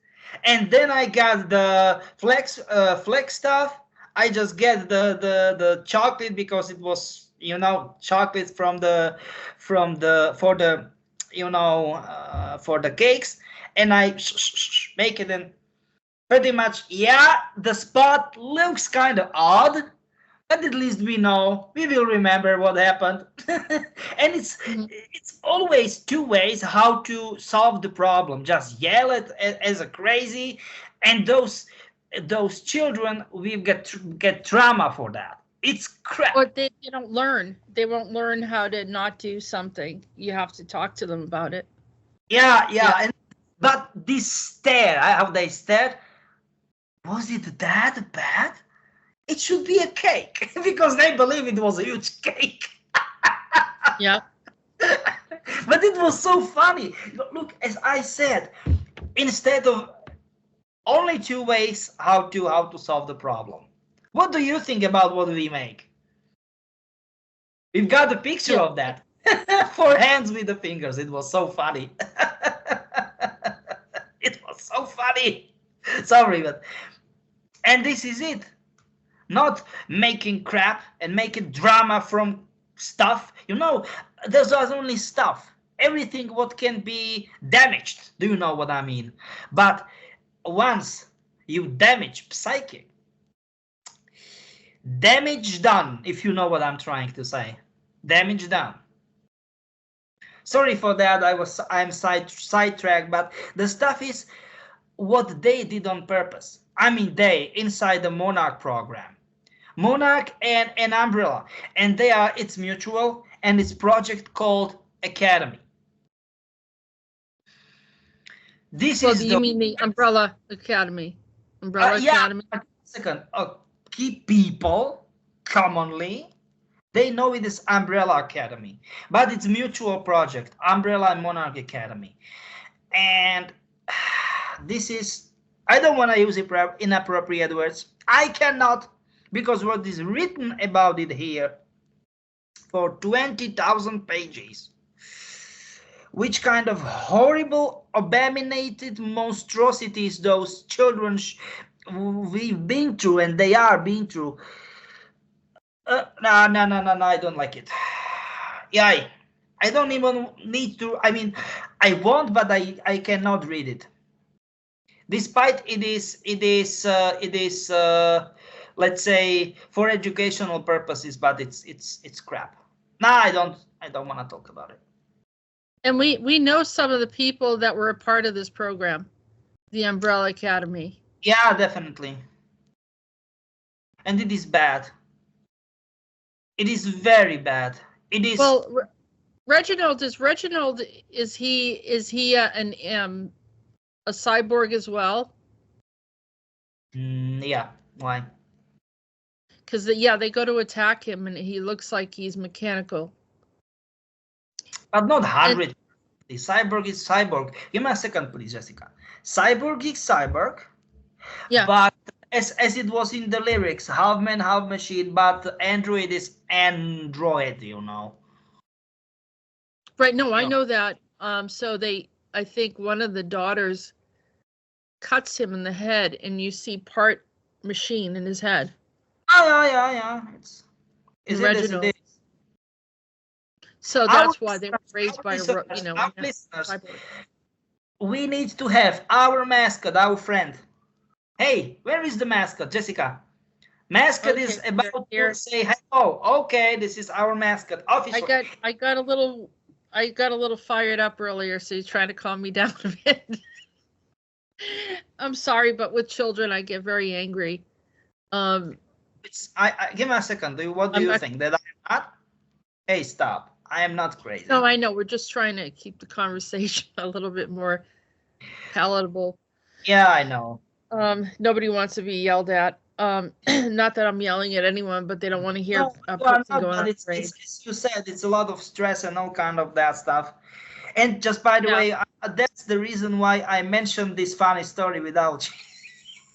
And then I got the flex stuff. I just get the chocolate because it was, you know, chocolate for the you know, for the cakes, and I make it, and pretty much, yeah, the spot looks kind of odd, but at least we will remember what happened. And it's always 2 ways how to solve the problem. Just yell as a crazy, and those children will get trauma for that. It's crap. Or they don't learn. They won't learn how to not do something. You have to talk to them about it. Yeah. But this stare, how they stared, was it that bad? It should be a cake, because they believe it was a huge cake. Yeah. But it was so funny. Look, as I said, instead of only 2 ways how to solve the problem. What do you think about what we make? We've got a picture of that. 4 hands with the fingers. It was so funny. It was so funny. Sorry, but and this is it. Not making crap and making drama from stuff. You know, there's only stuff. Everything what can be damaged. Do you know what I mean? But once you damage psyche, damage done, if you know what I'm trying to say. Damage done. Sorry for that, I'm sidetracked, but the stuff is what they did on purpose. I mean, they inside the Monarch program. Monarch and Umbrella, and it's mutual, and it's project called Academy. This is you mean the Umbrella Academy? Academy? Second, key people commonly, they know it is Umbrella Academy, but it's mutual project, Umbrella and Monarch Academy. And this is, I don't want to use inappropriate words. I cannot, because what is written about it here for 20,000 pages, which kind of horrible, abominated monstrosities those children we've been through, and they are being through. No, I don't like it. Yeah, I don't even need to. I mean, I want, but I cannot read it. Despite it is let's say for educational purposes, but it's crap. Nah, I don't want to talk about it. And we know some of the people that were a part of this program, the Umbrella Academy. Yeah, definitely. And it is bad. It is very bad. It is. Well, Reginald, is he a cyborg as well? Yeah. Why? Because they go to attack him and he looks like he's mechanical. But not 100. Cyborg is cyborg. Give me a second, please, Jessica. Cyborg is cyborg. Yeah. But as it was in the lyrics, half man, half machine, but android is android, you know. Right. No, I know that. So I think one of the daughters cuts him in the head, and you see part machine in his head. Yeah. Is Reginald. it is. So that's why they were raised by our listeners. We need to have our mascot, our friend. Hey, where is the mascot, Jessica? Mascot is about to say hello. Okay, this is our mascot. Official. I got a little fired up earlier, so he's trying to calm me down a bit. I'm sorry, but with children, I get very angry. Give me a second. What do you think? That I'm not? Hey, stop. I am not crazy. No, I know. We're just trying to keep the conversation a little bit more palatable. Yeah, I know. Nobody wants to be yelled at. Not that I'm yelling at anyone, but they don't want to hear a person going on parade. As you said, it's a lot of stress and all kind of that stuff. And just by the way, that's the reason why I mentioned this funny story without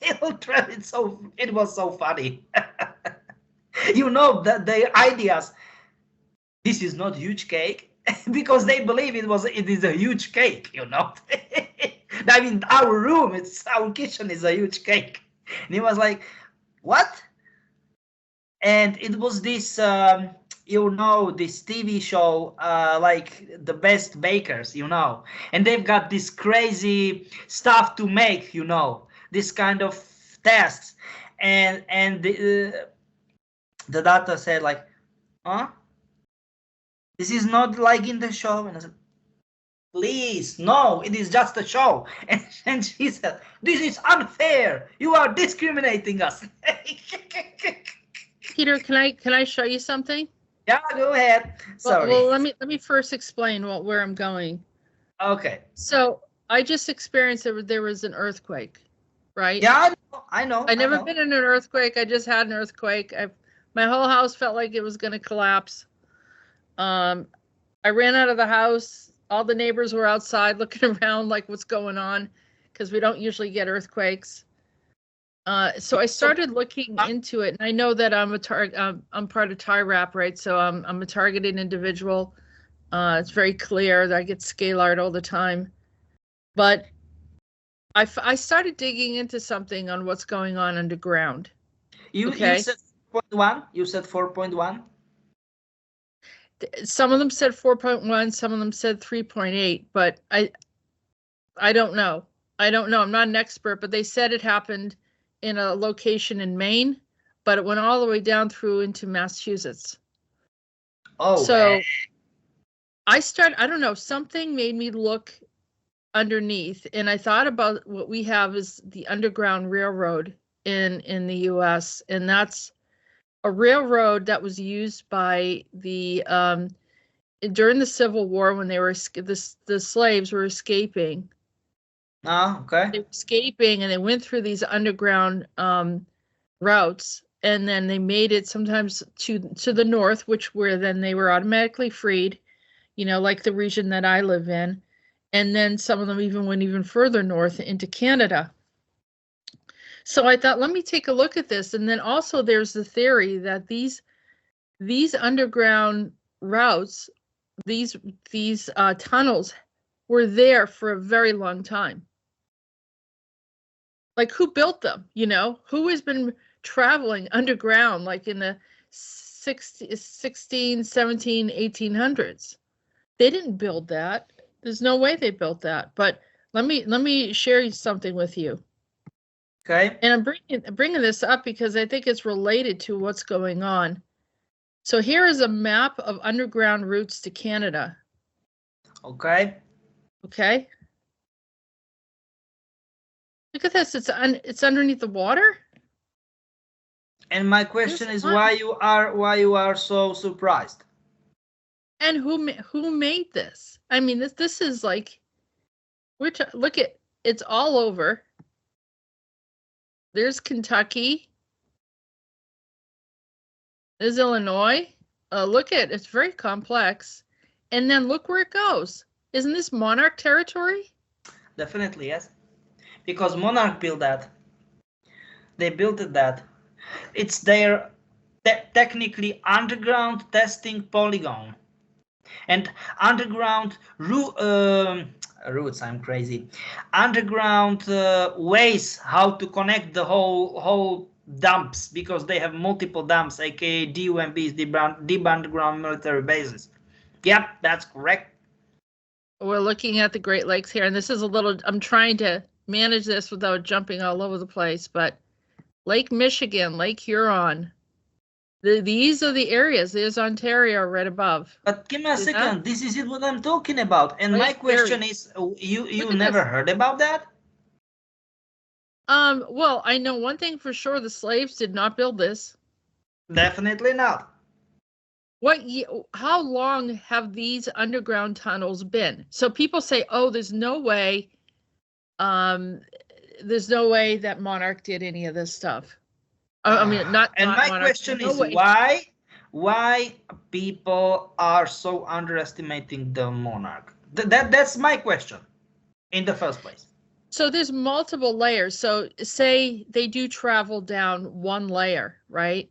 it was so funny. You know that the ideas. This is not huge cake because they believe it is a huge cake, you know. I mean, our kitchen is a huge cake. And he was like, what? And it was this, this TV show, like the best bakers, you know, and they've got this crazy stuff to make, you know, this kind of tests. And the data said like, huh? This is not like in the show. And I said, please, no, it is just a show. And she said, this is unfair. You are discriminating us. Peter, can I show you something? Yeah, go ahead. Sorry. Well, let me first explain where I'm going. Okay. So I just experienced there was an earthquake, right? Yeah, I know. I've never been in an earthquake. I just had an earthquake. My whole house felt like it was going to collapse. I ran out of the house. All the neighbors were outside looking around like what's going on because we don't usually get earthquakes. So I started looking into it, and I know that I'm part of TIRAP, right? So I'm a targeted individual. It's very clear that I get scalar'd all the time. But I started digging into something on what's going on underground. You said 4.1? You said 4.1? Some of them said 4.1, some of them said 3.8, but I don't know. I'm not an expert, but they said it happened in a location in Maine, but it went all the way down through into Massachusetts. Oh, so I don't know, something made me look underneath, and I thought about what we have is the Underground Railroad in the US, and that's a railroad that was used by the during the Civil War when they were the slaves were escaping. Oh, okay. They were escaping, and they went through these underground routes, and then they made it sometimes to the north, where then they were automatically freed, you know, like the region that I live in, and then some of them even went even further north into Canada. So I thought, let me take a look at this. And then also there's the theory that these underground routes, these tunnels were there for a very long time. Like, who built them? You know, who has been traveling underground like in the 16, 17, 1800s? They didn't build that. There's no way they built that. But let me share something with you. Okay. And I'm bringing this up because I think it's related to what's going on. So here is a map of underground routes to Canada. Okay. Okay. Look at this. It's underneath the water. And my question There's is why you are so surprised? And who made this? I mean, this is like look at it's all over. There's Kentucky. There's Illinois. Look at it's very complex. And then look where it goes. Isn't this Monarch territory? Definitely, yes. Because Monarch built that. They built that. It's their technically underground testing polygon. And underground routes, I'm crazy. Underground ways how to connect the whole dumps, because they have multiple dumps, aka DUMBs, deep underground military bases. Yep, that's correct. We're looking at the Great Lakes here, and this is I'm trying to manage this without jumping all over the place, but Lake Michigan, Lake Huron. These are the areas. There's Ontario right above. But give me a second. This is what I'm talking about. And my question is, you never heard about that? Well, I know one thing for sure: the slaves did not build this. Definitely not. How long have these underground tunnels been? So people say, "Oh, there's no way that Monarch did any of this stuff." I mean, not. And not my Monarch, question is why people are so underestimating the Monarch? That's my question in the first place. So there's multiple layers. So say they do travel down one layer, right?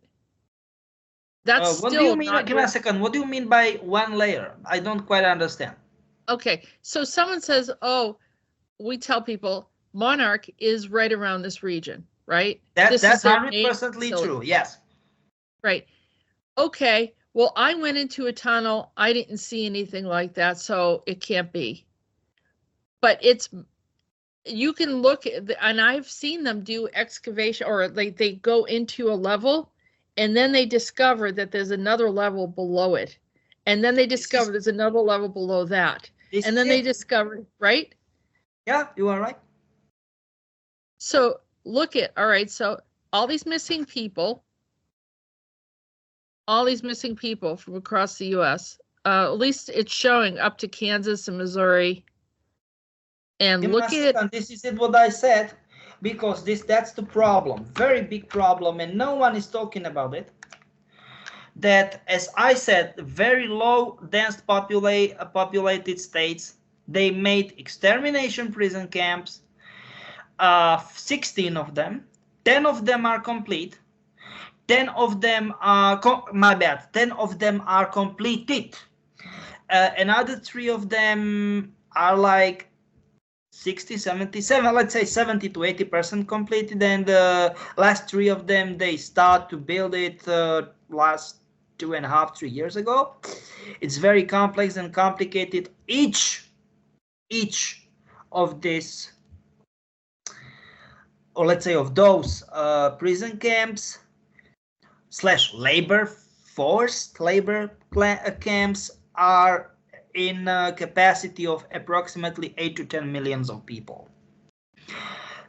That's what still do you mean? Give me a second. What do you mean by one layer? I don't quite understand. Okay, so someone says, "Oh, we tell people Monarch is right around this region, right?" That's 100% true. Yes. Right. Okay. Well, I went into a tunnel. I didn't see anything like that, so it can't be. But you can look at and I've seen them do excavation, or they go into a level and then they discover that there's another level below it. And then they discover there's another level below that. And then they discover, right? Yeah, you are right. So all right, so all these missing people from across the U.S., at least it's showing up to Kansas and Missouri. And look at this is what I said, because that's the problem, very big problem, and no one is talking about it. That, as I said, very low dense populated states, they made extermination prison camps, 16 of them, 10 of them are complete, 10 of them are 10 of them are completed, another 3 of them are like 60, 77, let's say 70 to 80% completed, and the last 3 of them, they start to build it last 2.5, 3 years ago. It's very complex and complicated. Each of this, or let's say of those prison camps / forced labor camps are in capacity of approximately 8 to 10 millions of people.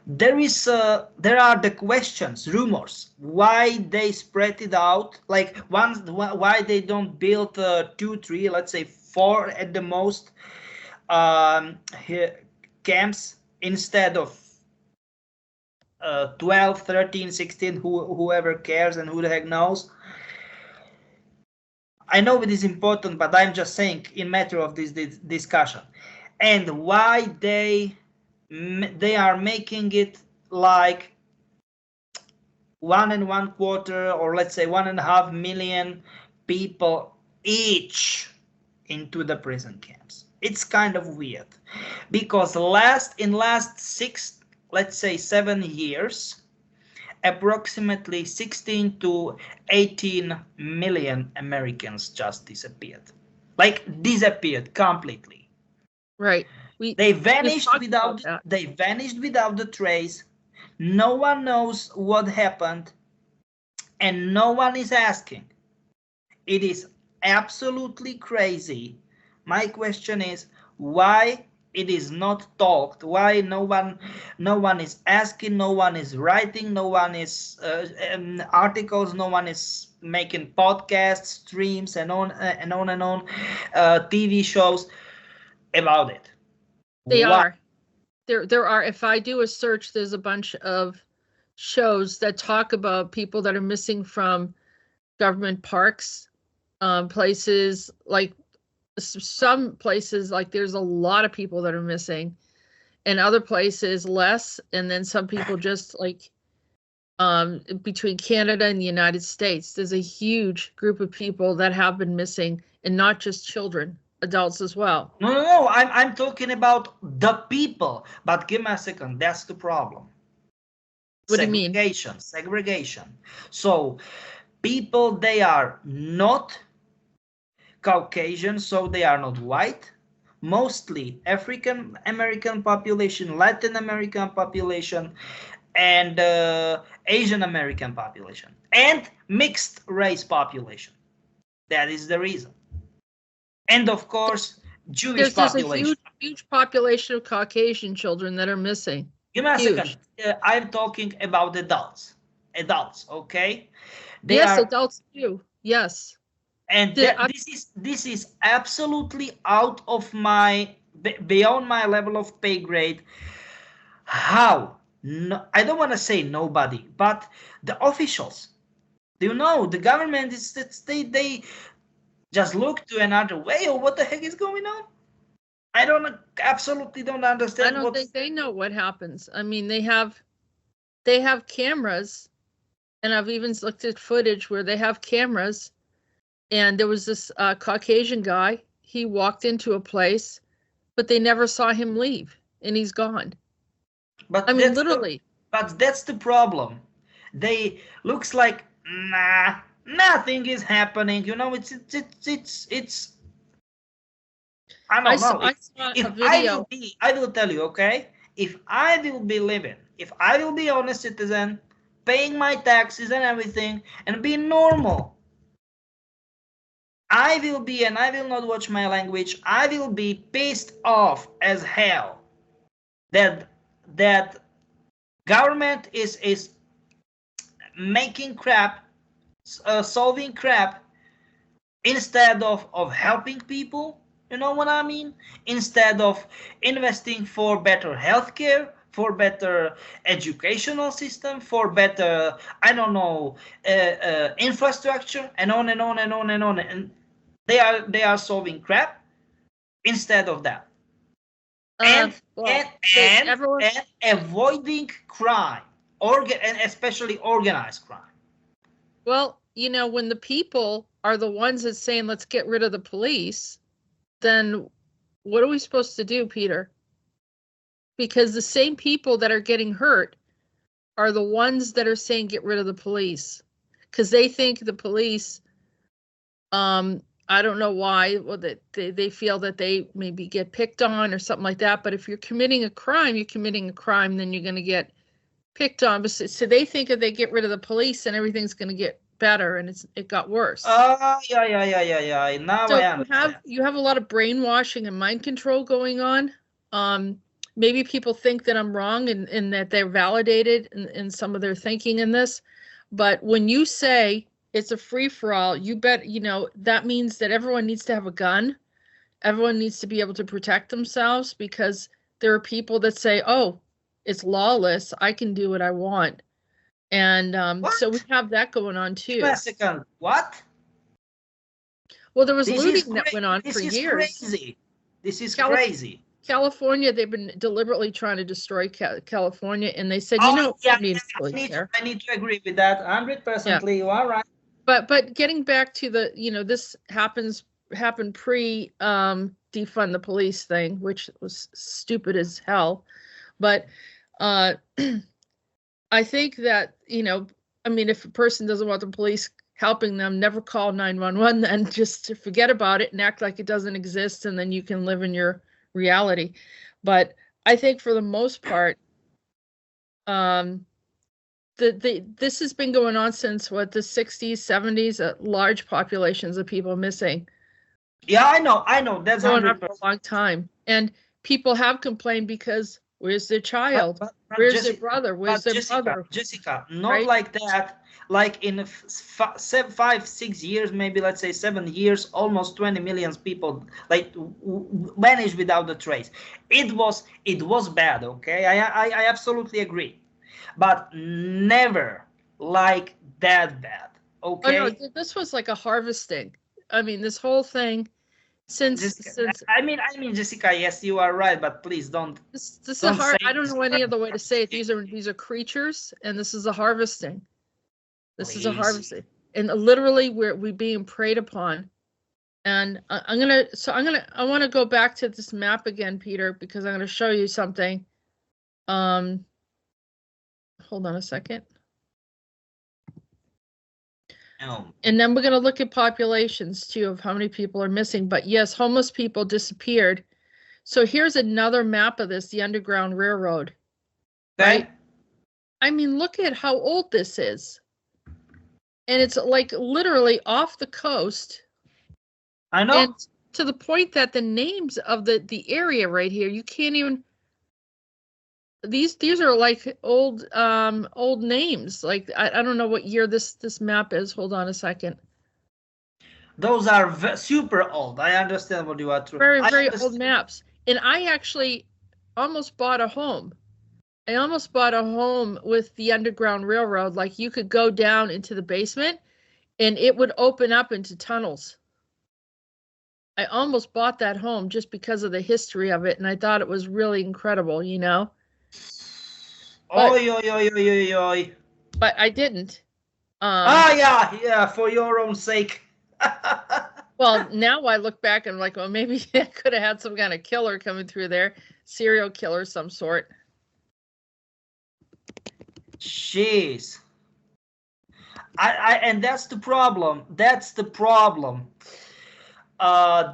There are the questions, rumors, why they spread it out, like why they don't build 2, 3, let's say 4 at the most camps instead of 12, 13, 16, whoever cares and who the heck knows. I know it is important, but I'm just saying in matter of this discussion, and why they are making it like 1 1/4, or let's say 1.5 million people each into the prison camps. It's kind of weird, because in last 6, let's say 7 years, approximately 16 to 18 million Americans just disappeared. Like disappeared completely. Right. They vanished without the trace. No one knows what happened, and no one is asking. It is absolutely crazy. My question is why it is not talked, why no one is asking, no one is writing, no one is articles, no one is making podcasts, streams, and on and on and on, TV shows about it. They Why? are. There are. If I do a search, there's a bunch of shows that talk about people that are missing from government parks, places like some places, like there's a lot of people that are missing, and other places less, and then some people just like between Canada and the United States, there's a huge group of people that have been missing, and not just children, adults as well. No. I'm talking about the people. But give me a second. That's the problem. What do you mean? Segregation. So people, they are not Caucasian, so they are not white. Mostly African American population, Latin American population, and Asian American population, and mixed race population. That is the reason. And of course, Jewish population. There's a huge population of Caucasian children that are missing. Give me a second. I'm talking about adults. Adults, okay? Adults too. Yes. And this is absolutely out of beyond my level of pay grade. How? No, I don't want to say nobody, but the officials. Do you know the government is they just look to another way, or what the heck is going on? I absolutely don't understand. I don't think they know what happens. I mean, they have cameras, and I've even looked at footage where they have cameras, and there was this Caucasian guy. He walked into a place, but they never saw him leave, and he's gone. But I mean, literally. But that's the problem. They looks like nothing is happening. You know, it's. I don't know. I saw a video. I will tell you, okay? If I will be living, if I will be honest citizen, paying my taxes and everything, and be normal, I will be, and I will not watch my language, I will be pissed off as hell that government is making crap, solving crap, instead of helping people. You know what I mean? Instead of investing for better healthcare, for better educational system, for better, I don't know, infrastructure, and on and on and on and on. And they are solving crap instead of that. And avoiding crime, and especially organized crime. Well, you know, when the people are the ones that saying, let's get rid of the police, then what are we supposed to do, Peter? Because the same people that are getting hurt are the ones that are saying get rid of the police, because they think the police, I don't know why, well, they feel that they maybe get picked on or something like that. But if you're committing a crime, then you're going to get picked on. So they think if they get rid of the police, then everything's going to get better, and it got worse. Yeah. Now so I understand. You have a lot of brainwashing and mind control going on. Maybe people think that I'm wrong and that they're validated in some of their thinking in this. But when you say it's a free-for-all, you bet, you know, that means that everyone needs to have a gun. Everyone needs to be able to protect themselves, because there are people that say, oh, it's lawless, I can do what I want. And so we have that going on too. Wait a second. What? Well, there was looting that went on for years. This is crazy. California, they've been deliberately trying to destroy California, and they said, I need to agree with that 100%. Yeah. You are right. But getting back to the, you know, this happened pre defund the police thing, which was stupid as hell. But I think that, you know, I mean, if a person doesn't want the police helping them, never call 911, then just to forget about it and act like it doesn't exist, and then you can live in your reality. But I think for the most part, This has been going on since what, the 60s, 70s, large populations of people missing. Yeah, I know. That's Going on for 100%. a long time. And people have complained because where's their child? But Where's their brother? Where's their brother? Jessica, not Right? like that. Like in 5, 6 years, maybe let's say 7 years, almost 20 million people like vanished without a trace. It was bad. Okay, I absolutely agree, but never like that bad. Okay. Oh no, this was like a harvesting. I mean, this whole thing since I mean, Jessica, yes, you are right, but please don't. this is Don't hard. say I don't this know any word. other way to say it. These are creatures, and this is a harvesting. This is a Please. harvesting, and literally we being preyed upon. And I want to go back to this map again, Peter, because I'm going to show you something. Hold on a second. And then we're going to look at populations too, of how many people are missing. But yes, homeless people disappeared. So here's another map of this, the Underground Railroad. Okay. Right? I mean, look at how old this is. And it's like literally off the coast. I know. And to the point that the names of the area right here, you can't even, these are like old names. Like I don't know what year this map is. Hold on a second. Those are super old. I understand what you are trying. Very old maps. And I actually almost bought a home. I almost bought a home with the Underground Railroad. Like you could go down into the basement and it would open up into tunnels. I almost bought that home just because of the history of it, and I thought it was really incredible, you know. Oi. But I didn't. Yeah, for your own sake. Well, now I look back and I'm like, well, maybe I could have had some kind of killer coming through there, serial killer of some sort. Jeez. And that's the problem.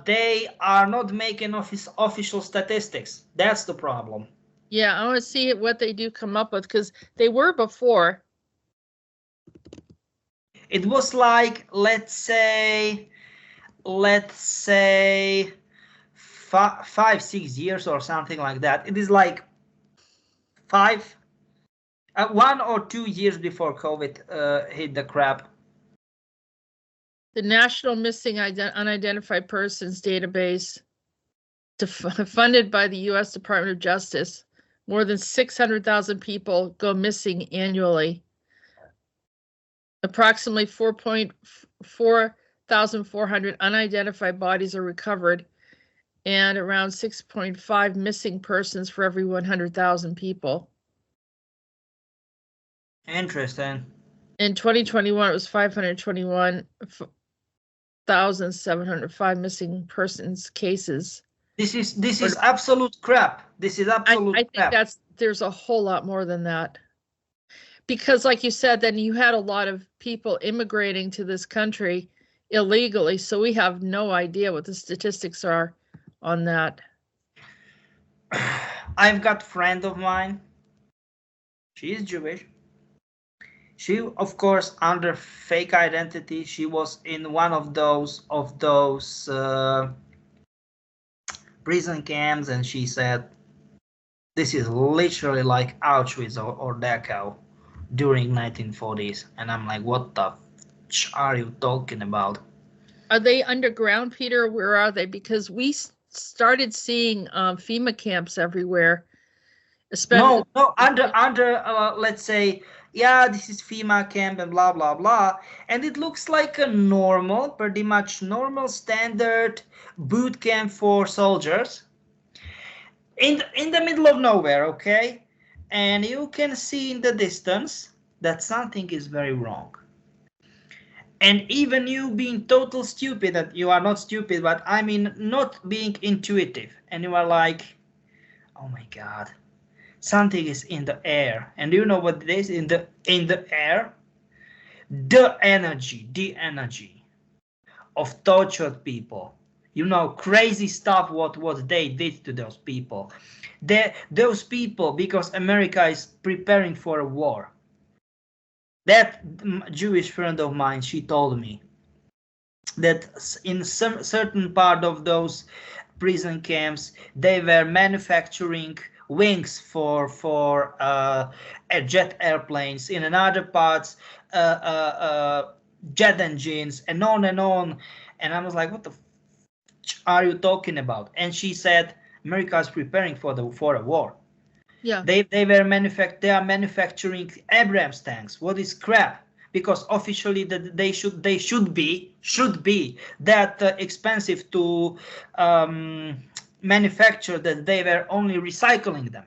They are not making official statistics. That's the problem. Yeah, I want to see what they do come up with, because they were before. It was like, let's say 5, 6 years or something like that. It is like 1 or 2 years before COVID hit the crap. The National Missing Unidentified Persons Database, funded by the U.S. Department of Justice. More than 600,000 people go missing annually. Approximately 4,400 unidentified bodies are recovered, and around 6.5 missing persons for every 100,000 people. Interesting. In 2021, it was 521,705 missing persons cases. This is absolute crap. This is absolute crap. I think there's a whole lot more than that. Because like you said, then you had a lot of people immigrating to this country illegally, so we have no idea what the statistics are on that. I've got a friend of mine. She is Jewish. She, of course, under fake identity, she was in one of those prison camps, and she said, "This is literally like Auschwitz or Dachau during 1940s." And I'm like, "What the are you talking about?" Are they underground, Peter? Where are they? Because we started seeing FEMA camps everywhere. No, under let's say, yeah, this is FEMA camp and blah blah blah, and it looks like a pretty much normal standard boot camp for soldiers in the middle of nowhere, okay? And you can see in the distance that something is very wrong. And even you being total stupid, that you are not stupid, but I mean not being intuitive, and you are like, oh my god, something is in the air. And you know what it is in the air? The energy of tortured people you know, crazy stuff what they did to those people. Those people, because America is preparing for a war. That Jewish friend of mine, she told me that in some certain part of those prison camps, they were manufacturing wings for jet airplanes. In another parts, jet engines, and on and on. And I was like, what the are you talking about? And she said, America is preparing for a war. Yeah. They are manufacturing Abrams tanks. What is crap? Because officially that they should be that expensive to manufacture, that they were only recycling them.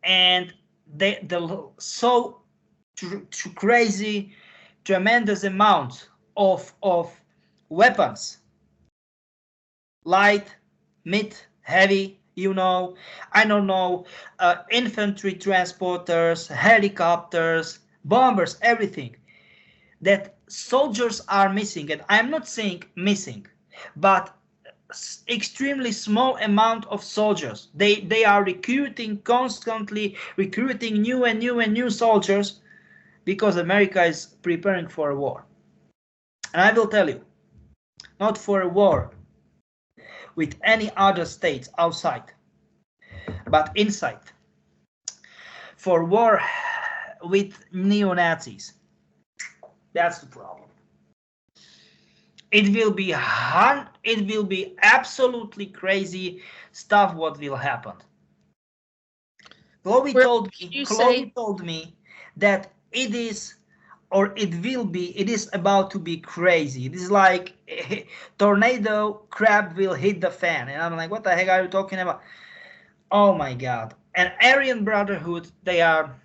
And the so crazy, tremendous amounts of weapons, light, mid, heavy, you know, I don't know, infantry transporters, helicopters, bombers, everything that soldiers are missing. And I'm not saying missing, but extremely small amount of soldiers. They are recruiting, constantly recruiting new and new soldiers, because America is preparing for a war. And I will tell you, not for a war with any other states outside, but inside. For war with neo-Nazis. That's the problem. It will be absolutely crazy stuff what will happen. Chloe told me that it is, or it is about to be crazy. It is like a tornado crap will hit the fan. And I'm like, what the heck are you talking about? Oh my God. And Aryan Brotherhood, they are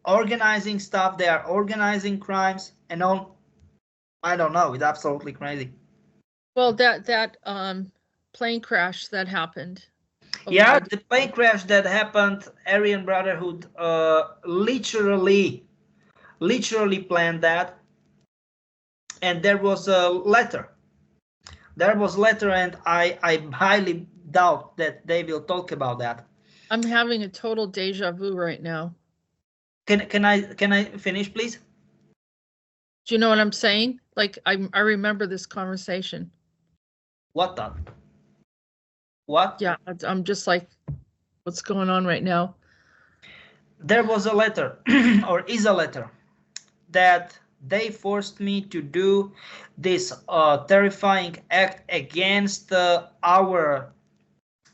organizing stuff, they are organizing crimes and all. I don't know, it's absolutely crazy. Well, that plane crash that happened. Yeah, the plane crash that happened, Aryan Brotherhood literally planned that. And there was a letter. And I highly doubt that they will talk about that. I'm having a total deja vu right now. Can I finish, please? Do you know what I'm saying? Like, I remember this conversation. What the? What? Yeah, I'm just like, what's going on right now? There was a letter, or is a letter, that they forced me to do this terrifying act against our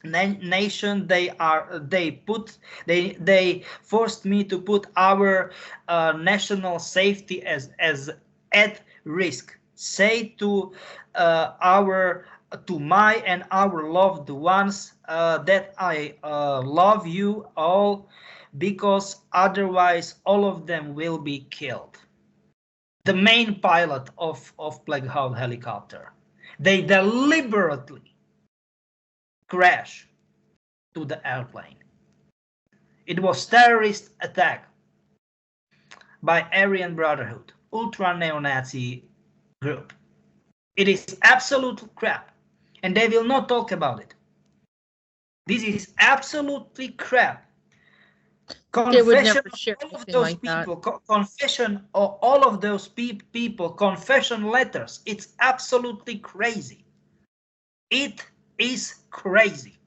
nation. They forced me to put our national safety as at risk. Say to my and our loved ones that I love you all, because otherwise all of them will be killed. The main pilot of Plague Hound helicopter, they deliberately crash to the airplane. It was terrorist attack by Aryan Brotherhood, ultra neo-Nazi group. It is absolute crap, and they will not talk about it. This is absolutely crap. They would never share anything like that. Confession of all of those people, confession letters. It's absolutely crazy. It is crazy.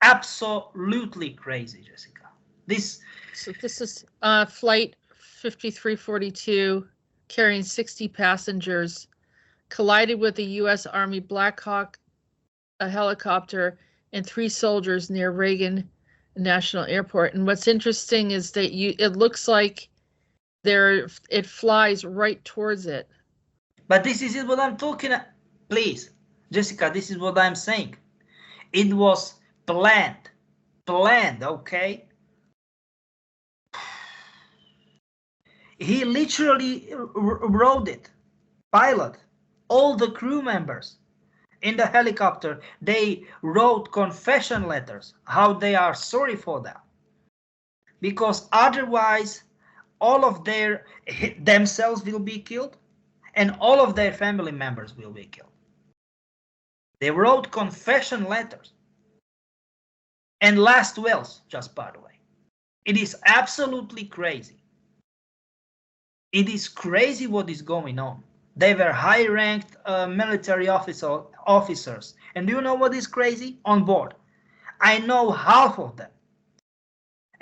Absolutely crazy, Jessica. So this is flight 5342 carrying 60 passengers collided with a U.S. Army Black Hawk, a helicopter, and 3 soldiers near Reagan National Airport. And what's interesting is that it looks like it flies right towards it. But this is what I'm talking about. Please, Jessica, this is what I'm saying. It was planned, okay? He literally wrote it. Pilot, all the crew members in the helicopter, they wrote confession letters, how they are sorry for that. Because otherwise, all of themselves will be killed, and all of their family members will be killed. They wrote confession letters and last wills, just by the way. It is absolutely crazy. It is crazy what is going on. They were high-ranked military officers. And do you know what is crazy? On board. I know half of them.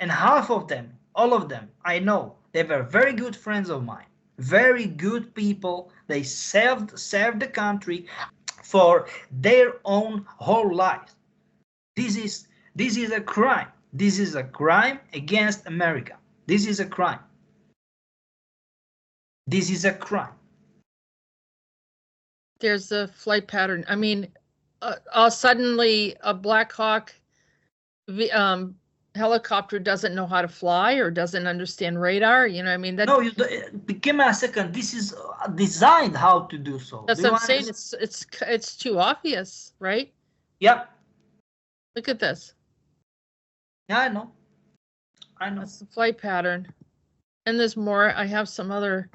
And half of them, all of them, I know. They were very good friends of mine. Very good people. They served the country for their own whole life. This is a crime. This is a crime against America. This is a crime. This is a crime. There's a flight pattern. I mean, suddenly a Black Hawk helicopter doesn't know how to fly or doesn't understand radar. You know, I mean that. No, give me a second. This is designed how to do so. That's what I'm saying. It's too obvious, right? Yep. Look at this. Yeah, I know. That's the flight pattern. And there's more. I have some other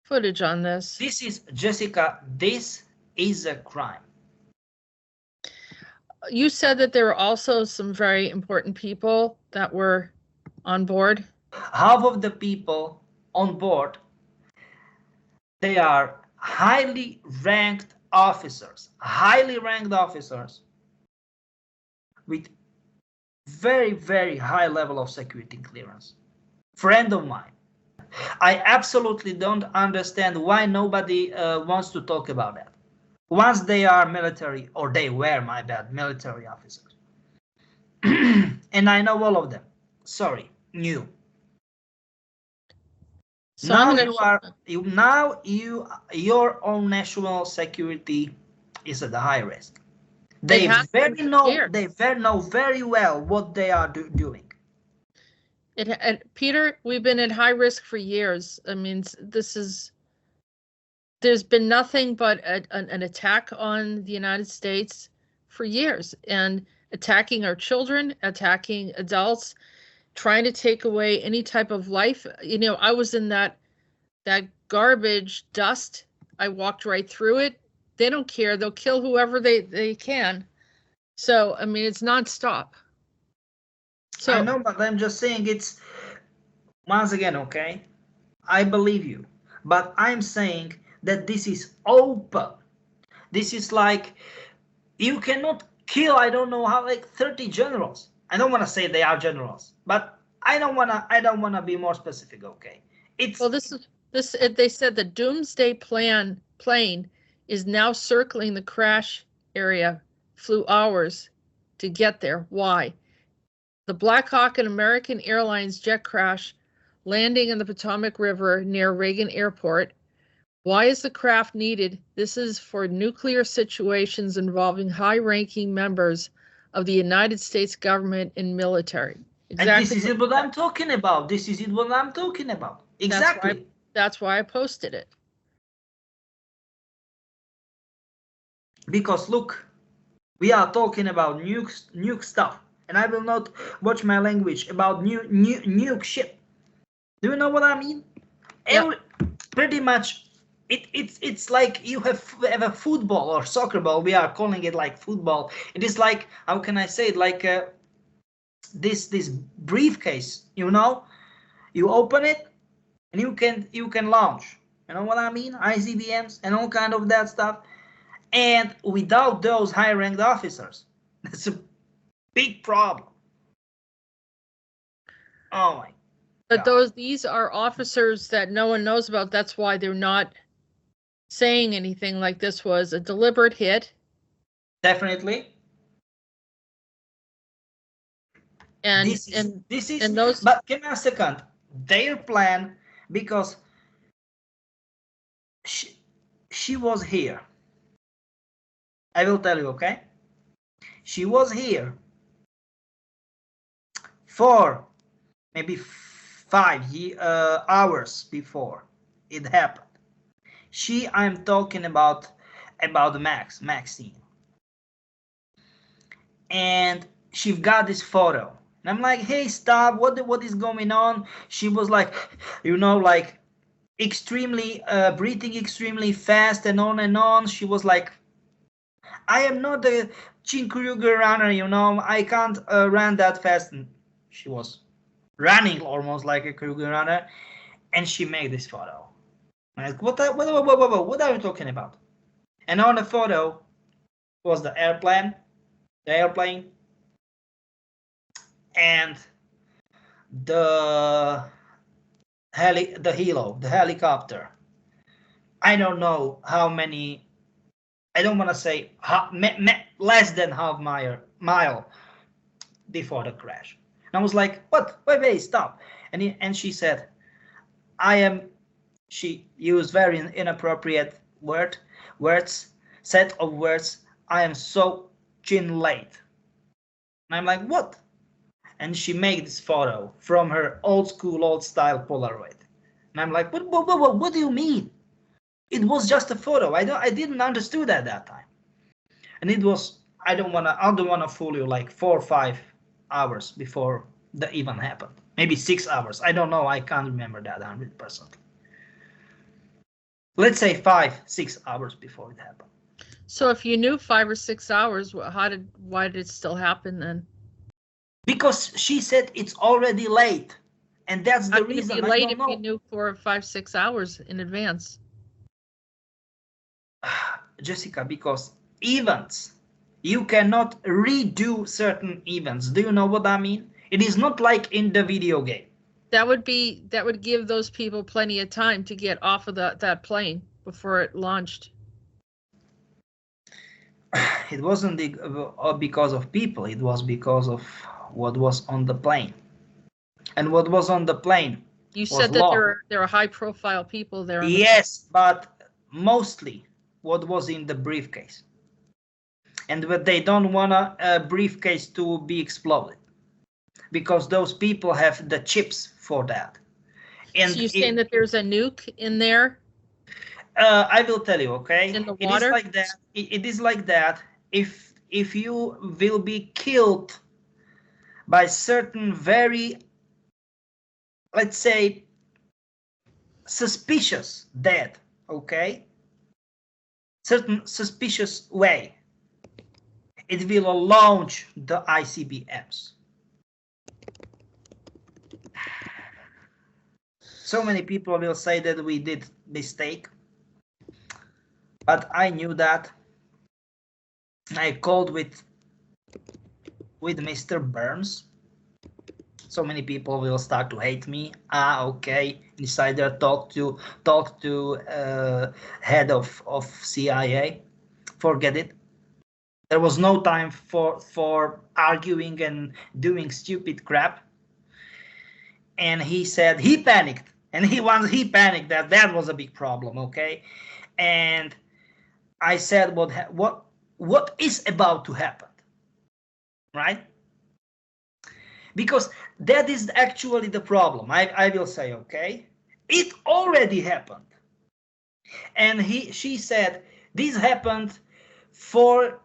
footage on this. This is, Jessica, this is a crime. You said that there were also some very important people that were on board. Half of the people on board, they are highly ranked officers with very, very high level of security clearance. Friend of mine. I absolutely don't understand why nobody wants to talk about that. Once they are military, or they were, my bad, military officers. And I know all of them. Sorry, new. So now your own national security is at the high risk. They know very well what they are doing. Peter, we've been at high risk for years. I mean, there's been nothing but an attack on the United States for years, and attacking our children, attacking adults, trying to take away any type of life. You know, I was in that garbage dust. I walked right through it. They don't care. They'll kill whoever they can. So, I mean, it's nonstop. So I know, but I'm just saying, it's, once again, okay, I believe you, but I'm saying that this is open. This is like, you cannot kill, I don't know how, like 30 generals. I don't want to say they are generals, but I don't want to be more specific, okay? Well, they said the doomsday plane is now circling the crash area, flew hours to get there. Why? The Black Hawk, an American Airlines jet crash, landing in the Potomac River near Reagan Airport. Why is the craft needed? This is for nuclear situations involving high-ranking members of the United States government and military. Exactly. And this is what I'm talking about. This is what I'm talking about. Exactly. That's why I posted it. Because look, we are talking about nuke stuff. And I will not watch my language about nuke shit. Do you know what I mean? Yep. Pretty much, it's like you have a football or soccer ball. We are calling it like football. It is like, how can I say it? Like this briefcase. You know, you open it and you can launch. You know what I mean? ICBMs and all kind of that stuff. And without those high-ranked officers, that's a big problem. Oh my But God. these are officers that no one knows about. That's why they're not saying anything. Like this was a deliberate hit. Definitely. And this is and those. But give me a second. Their plan, because she was here. I will tell you, okay? She was here for maybe 5 hours before it happened. I'm talking about Maxine. And she got this photo. And I'm like, hey, stop, what is going on? She was like, you know, like, extremely breathing extremely fast and on and on. She was like, I am not a Chinkuruga runner, you know, I can't run that fast. And she was running almost like a Kruger runner, and she made this photo. I'm like, what are you talking about? And on the photo was the airplane, and the helicopter. I don't know how many. I don't want to say less than half mile before the crash. And I was like, what? Wait, stop. And she said, she used very inappropriate set of words. I am so chin late. And I'm like, what? And she made this photo from her old style Polaroid. And I'm like, what do you mean? It was just a photo. I didn't understand at that time. And it was, I don't wanna fool you, like 4 or 5 hours before the event happened. Maybe 6 hours. I don't know. I can't remember that 100%. Let's say 5-6 hours before it happened. So if you knew 5 or 6 hours, why did it still happen then? Because she said it's already late, and that's the reason. It'd be late if you knew 4 or 5, 6 hours in advance. Jessica, because events, you cannot redo certain events. Do you know what I mean? It is not like in the video game. That would give those people plenty of time to get off of that plane before it launched. It wasn't because of people. It was because of what was on the plane. And what was on the plane? You said that there are high-profile people there. Yes, but mostly what was in the briefcase. And they don't want a briefcase to be exploded, because those people have the chips for that. And so you're saying that there's a nuke in there? I will tell you, okay? In the water? It is like that. It is like that. If you will be killed by certain very, let's say, suspicious death, okay? Certain suspicious way, it will launch the ICBMs. So many people will say that we did mistake, but I knew that. I called with Mr. Burns. So many people will start to hate me. Okay, insider talk to head of CIA. Forget it. There was no time for arguing and doing stupid crap. And he said he panicked, and he panicked that was a big problem. Okay, and I said what is about to happen, right? Because that is actually the problem. I will say, okay, it already happened. And she said this happened for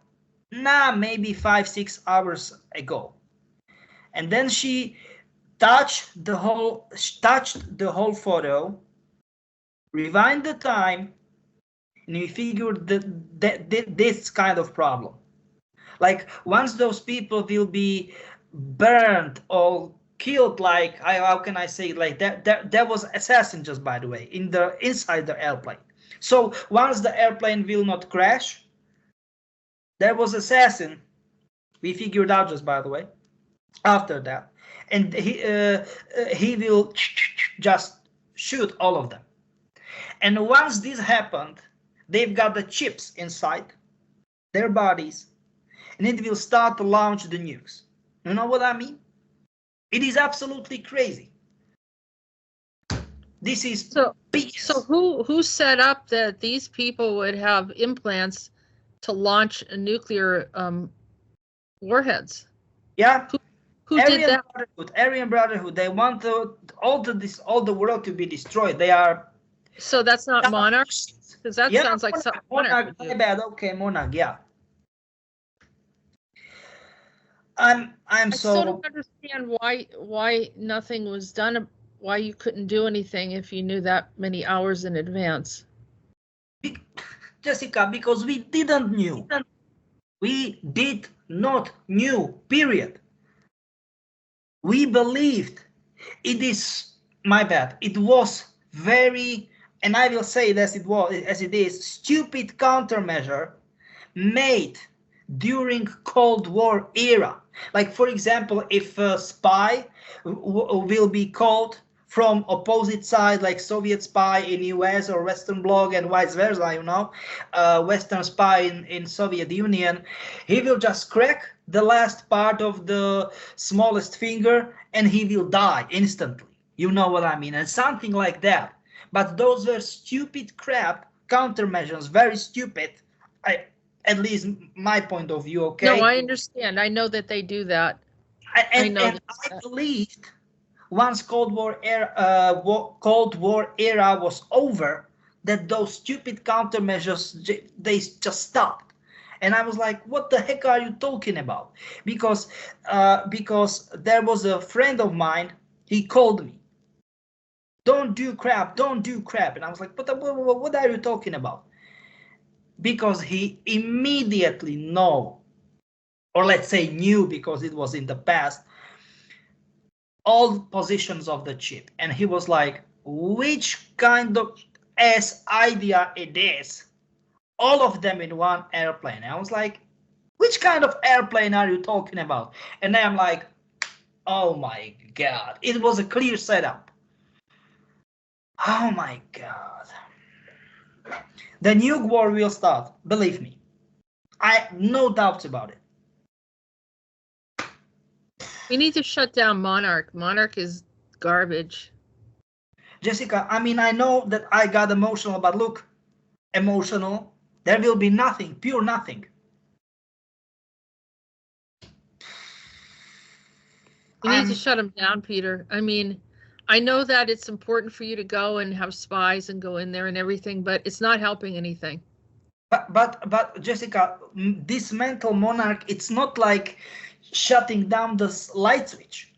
maybe 5-6 hours ago. And then she touched the whole photo, rewind the time, and we figured that this kind of problem. Like once those people will be burned or killed, like how can I say it, like that there was assassin, just by the way, inside the airplane. So once the airplane will not crash, there was assassin, we figured out, just by the way, after that, and he will just shoot all of them. And once this happened, they've got the chips inside their bodies, and it will start to launch the nukes. You know what I mean? It is absolutely crazy. This is BS. So who set up that these people would have implants to launch nuclear warheads? Yeah. Who did that? Aryan Brotherhood. They want all the world to be destroyed. They are. So that's not Monarch, because that sounds like something Monarch. My bad. Okay, Monarch. Yeah. I still don't understand why nothing was done why you couldn't do anything if you knew that many hours in advance. Jessica, because we didn't knew. We did not knew, period. We believed. It is, my bad, it was very, and I will say it as it is, stupid countermeasure made during Cold War era. Like, for example, if a spy will be called from opposite side, like Soviet spy in US or Western Bloc and vice versa, you know, Western spy in Soviet Union, he will just crack the last part of the smallest finger and he will die instantly. You know what I mean? And something like that. But those were stupid crap countermeasures, very stupid. At least my point of view, okay? No, I understand. I know that they do that. And I believed once Cold War era was over, that those stupid countermeasures, they just stopped. And I was like, what the heck are you talking about? Because there was a friend of mine, he called me, don't do crap, don't do crap. And I was like, what are you talking about? Because he immediately know, or let's say knew, because it was in the past, all positions of the chip. And he was like, which kind of ass idea it is? All of them in one airplane. And I was like, which kind of airplane are you talking about? And then I'm like, oh my God, it was a clear setup. Oh my God. The nuke war will start, believe me. I no doubts about it. We need to shut down Monarch. Monarch is garbage. Jessica, I mean, I know that I got emotional, but look, emotional, there will be nothing, pure nothing. We need to shut them down, Peter. I mean, I know that it's important for you to go and have spies and go in there and everything, but it's not helping anything. But Jessica, dismantle Monarch, it's not like shutting down the light switch.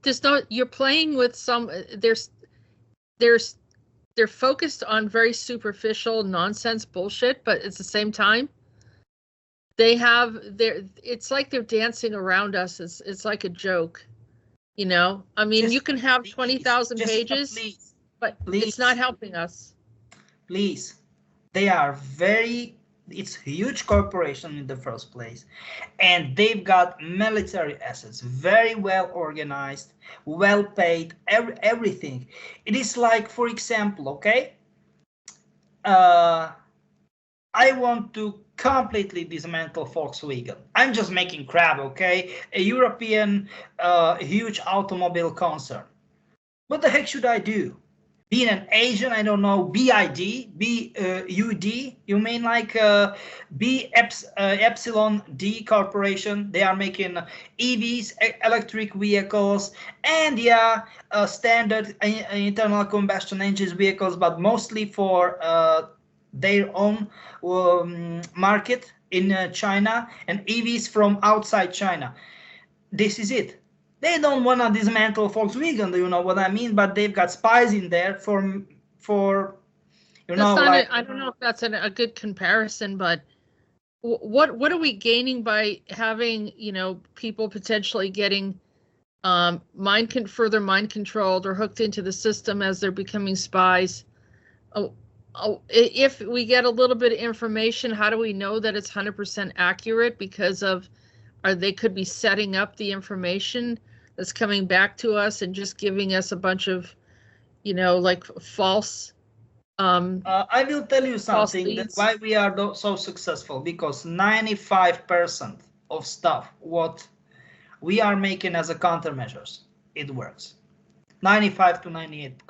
Just don't, you're playing with some, they're focused on very superficial nonsense bullshit, but at the same time, it's like they're dancing around us. It's like a joke, you know? I mean, Jessica, you can have 20,000 pages, please, but it's not helping us. Please, they are it's a huge corporation in the first place, and they've got military assets, very well organized, well paid, everything. It is like, for example, okay, I want to completely dismantle Volkswagen. I'm just making crap, okay? A European huge automobile concern. What the heck should I do? Being an Asian, I don't know, BID, BUD, you mean like Epsilon D Corporation? They are making EVs, electric vehicles, and yeah, standard internal combustion engines vehicles, but mostly for their own market in China, and EVs from outside China. This is it. They don't want to dismantle Volkswagen, do you know what I mean? But they've got spies in there for you know, like, I don't know if that's a good comparison, but what are we gaining by having, you know, people potentially getting further mind controlled or hooked into the system as they're becoming spies? If we get a little bit of information, how do we know that it's 100% accurate? Because they could be setting up the information that's coming back to us and just giving us a bunch of, you know, like false. I will tell you something, that's why we are so successful, because 95% of stuff what we are making as a countermeasures, it works. 95 to 98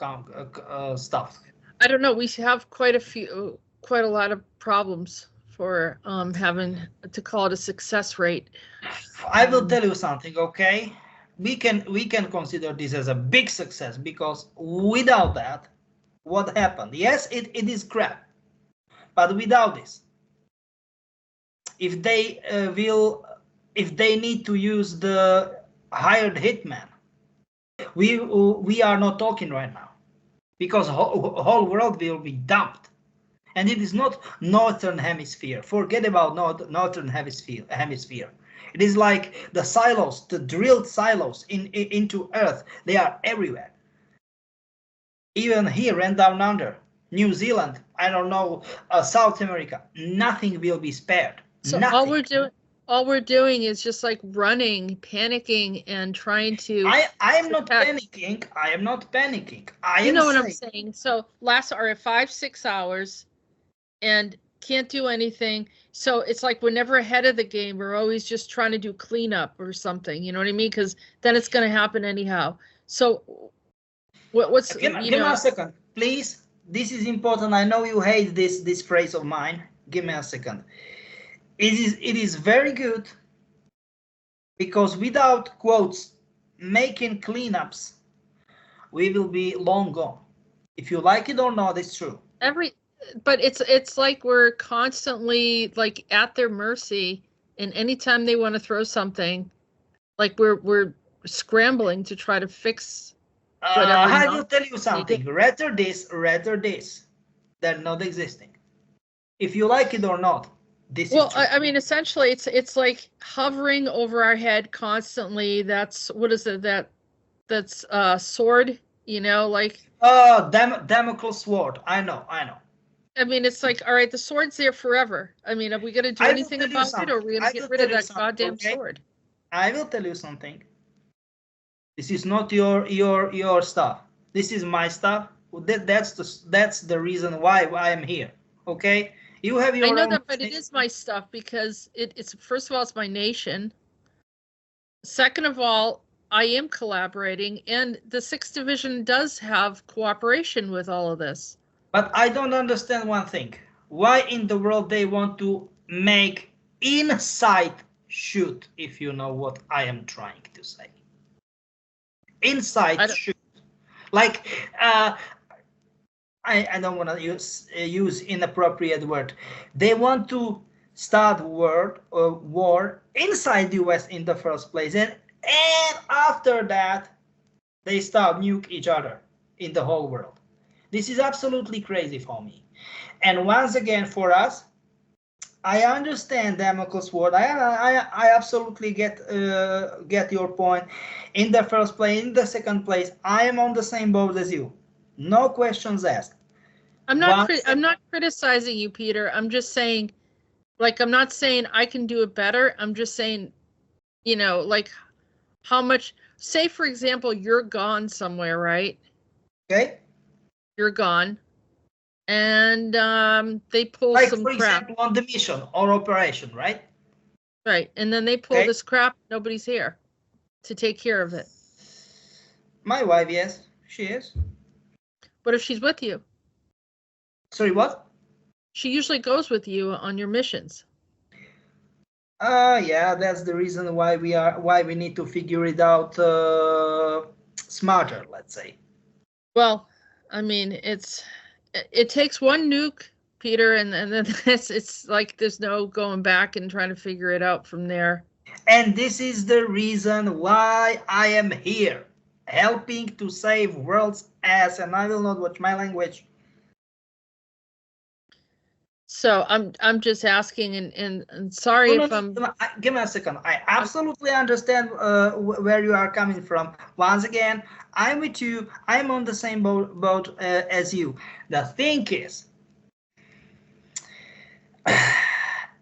stuff. I don't know. We have quite a lot of problems for having to call it a success rate. I will tell you something, okay? We can consider this as a big success, because without that, what happened? Yes, it is crap, but without this, if they need to use the hired hitman, we are not talking right now, because whole world will be dumped, and it is not northern hemisphere. Forget about northern hemisphere. It is like the silos, the drilled silos into earth. They are everywhere. Even here and down under, New Zealand, I don't know, South America, nothing will be spared. So nothing. all we're doing is just like running, panicking, and trying to. I am not panicking. I am not panicking. You know what I'm saying? So last are 5-6 hours, and can't do anything. So it's like we're never ahead of the game. We're always just trying to do cleanup or something. You know what I mean? Because then it's going to happen anyhow. So what's give me a second, please. This is important. I know you hate this phrase of mine. Give me a second. It is very good, because without quotes making cleanups, we will be long gone. If you like it or not, it's true. But it's like we're constantly like at their mercy, and anytime they want to throw something, like we're scrambling to try to fix whatever. I will tell you something. Rather this than not existing. If you like it or not, this is true. I mean, essentially, it's like hovering over our head constantly. That's what is it? That's sword. You know, like Damocles sword. I know. I mean, it's like, all right, the sword's there forever. I mean, are we going to do anything about it, or are we going to get rid of that goddamn sword? I will tell you something. This is not your stuff. This is my stuff. That's the reason why I am here. Okay, you have your. I know that, but it is my stuff, because it's first of all, it's my nation. Second of all, I am collaborating, and the 6th Division does have cooperation with all of this. But I don't understand one thing. Why in the world they want to make inside shoot, if you know what I am trying to say. Inside shoot. Like, I don't want to use inappropriate word. They want to start war inside the US in the first place. And after that, they start nuke each other in the whole world. This is absolutely crazy for me. And once again, for us, I understand Damocles sword. I absolutely get your point. In the first place, in the second place, I am on the same boat as you. No questions asked. I'm not criticizing you, Peter. I'm just saying, like, I'm not saying I can do it better. I'm just saying, you know, like, how much. Say, for example, you're gone somewhere, right? Okay. You're gone, and they pull like, some for crap. Example, on the mission or operation, right? Right, and then they pull this crap. Nobody's here to take care of it. My wife, yes, she is. What if she's with you? Sorry, what? She usually goes with you on your missions. Yeah, that's the reason why we need to figure it out smarter, let's say. Well, I mean, it takes one nuke, Peter, and then it's like there's no going back and trying to figure it out from there. And this is the reason why I am here, helping to save world's ass, and I will not watch my language. So I'm just asking, and sorry if I'm. Give me a second. I absolutely understand where you are coming from. Once again, I'm with you. I'm on the same boat as you. The thing is,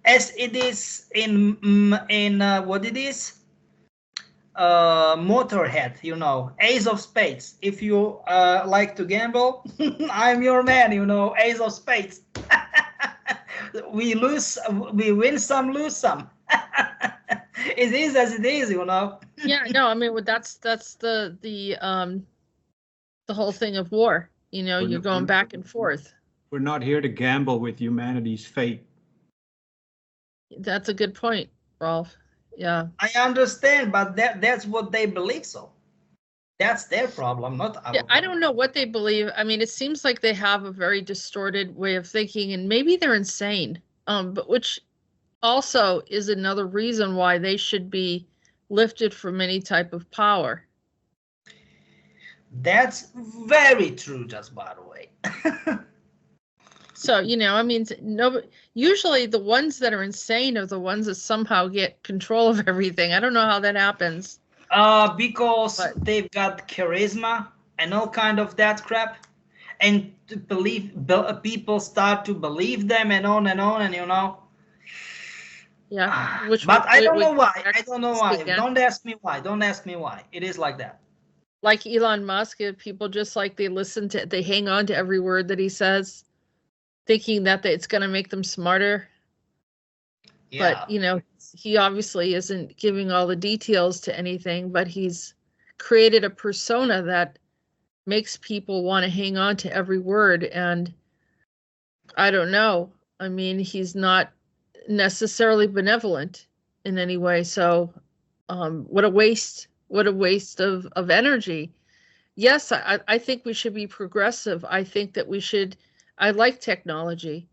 as it is in what it is, Motorhead, you know, Ace of Spades. If you like to gamble, I'm your man. You know, Ace of Spades. We win some, lose some. It is as it is, you know. Yeah, no, I mean, well, that's the whole thing of war. You know, you're going back and forth. We're not here to gamble with humanity's fate. That's a good point, Rolf. Yeah. I understand, but that's what they believe, so. That's their problem, not our problem. I don't know what they believe. I mean, it seems like they have a very distorted way of thinking, and maybe they're insane. But which also is another reason why they should be lifted from any type of power. That's very true, just by the way. So, you know, I mean, usually the ones that are insane are the ones that somehow get control of everything. I don't know how that happens. Because But they've got charisma and all kind of that crap, and to people start to believe them and on and on, and you know. yeah, which But I don't we know why. I don't know practice why. again. Don't ask me why. Don't ask me why. It is like that. Like Elon Musk, if people just like they hang on to every word that he says, thinking that it's going to make them smarter. Yeah. But, you know, he obviously isn't giving all the details to anything, but he's created a persona that makes people want to hang on to every word. And I don't know. I mean, he's not necessarily benevolent in any way. So, what a waste! What a waste of energy. Yes, I think we should be progressive. I think that we should. I like technology.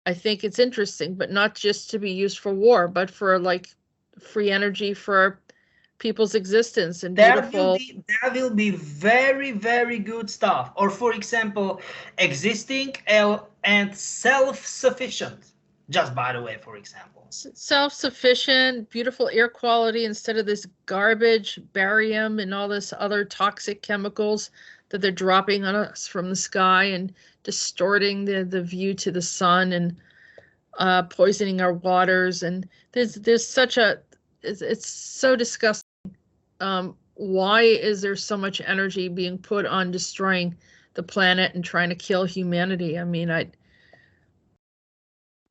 I think it's interesting, but not just to be used for war, but for like free energy for people's existence and beautiful. That will be very, very good stuff. Or for example, existing and self-sufficient. Just by the way, for example. Self-sufficient, beautiful air quality instead of this garbage, barium, and all this other toxic chemicals that they're dropping on us from the sky and distorting the view to the sun and poisoning our waters. And there's such a it's so disgusting. Why is there so much energy being put on destroying the planet and trying to kill humanity? I mean,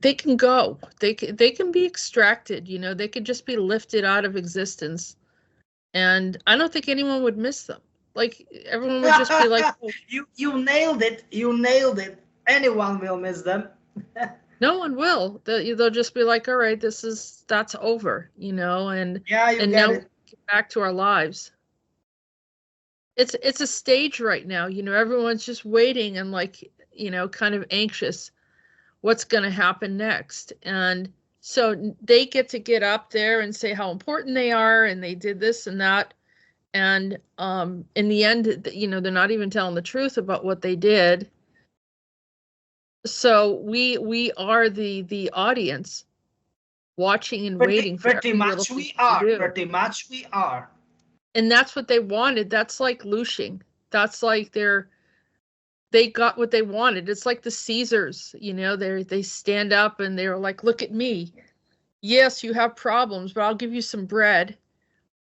they can go. They can be extracted, you know, they could just be lifted out of existence. And I don't think anyone would miss them. Like everyone would just be like, oh, you nailed it. You nailed it. Anyone will miss them. no one will. They'll just be like, all right, that's over, you know, and Yeah, you and get now it. get back to our lives. It's a stage right now, you know, everyone's just waiting and like, you know, kind of anxious what's going to happen next. And so they get up there and say how important they are and they did this and that. And in the end, you know, they're not even telling the truth about what they did. So we are the audience watching and waiting for Pretty every little much thing we they are. do. Pretty much we are. And that's what they wanted. That's like looshing. That's like they got what they wanted. It's like the Caesars, you know, they stand up and they're like, look at me. Yes, you have problems, but I'll give you some bread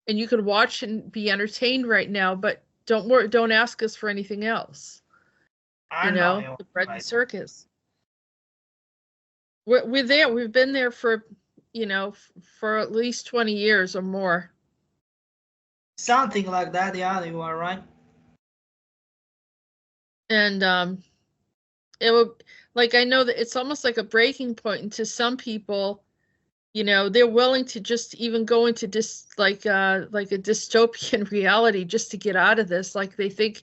and you can watch and be entertained right now, but don't ask us for anything else. I You know know, you're the bread and right. circus. We're there. We've been there for, you know, for at least 20 years or more. Something like that. Yeah, you are right. And it would, like, I know that it's almost like a breaking point. And to some people, you know, they're willing to just even go into like a dystopian reality just to get out of this. Like they think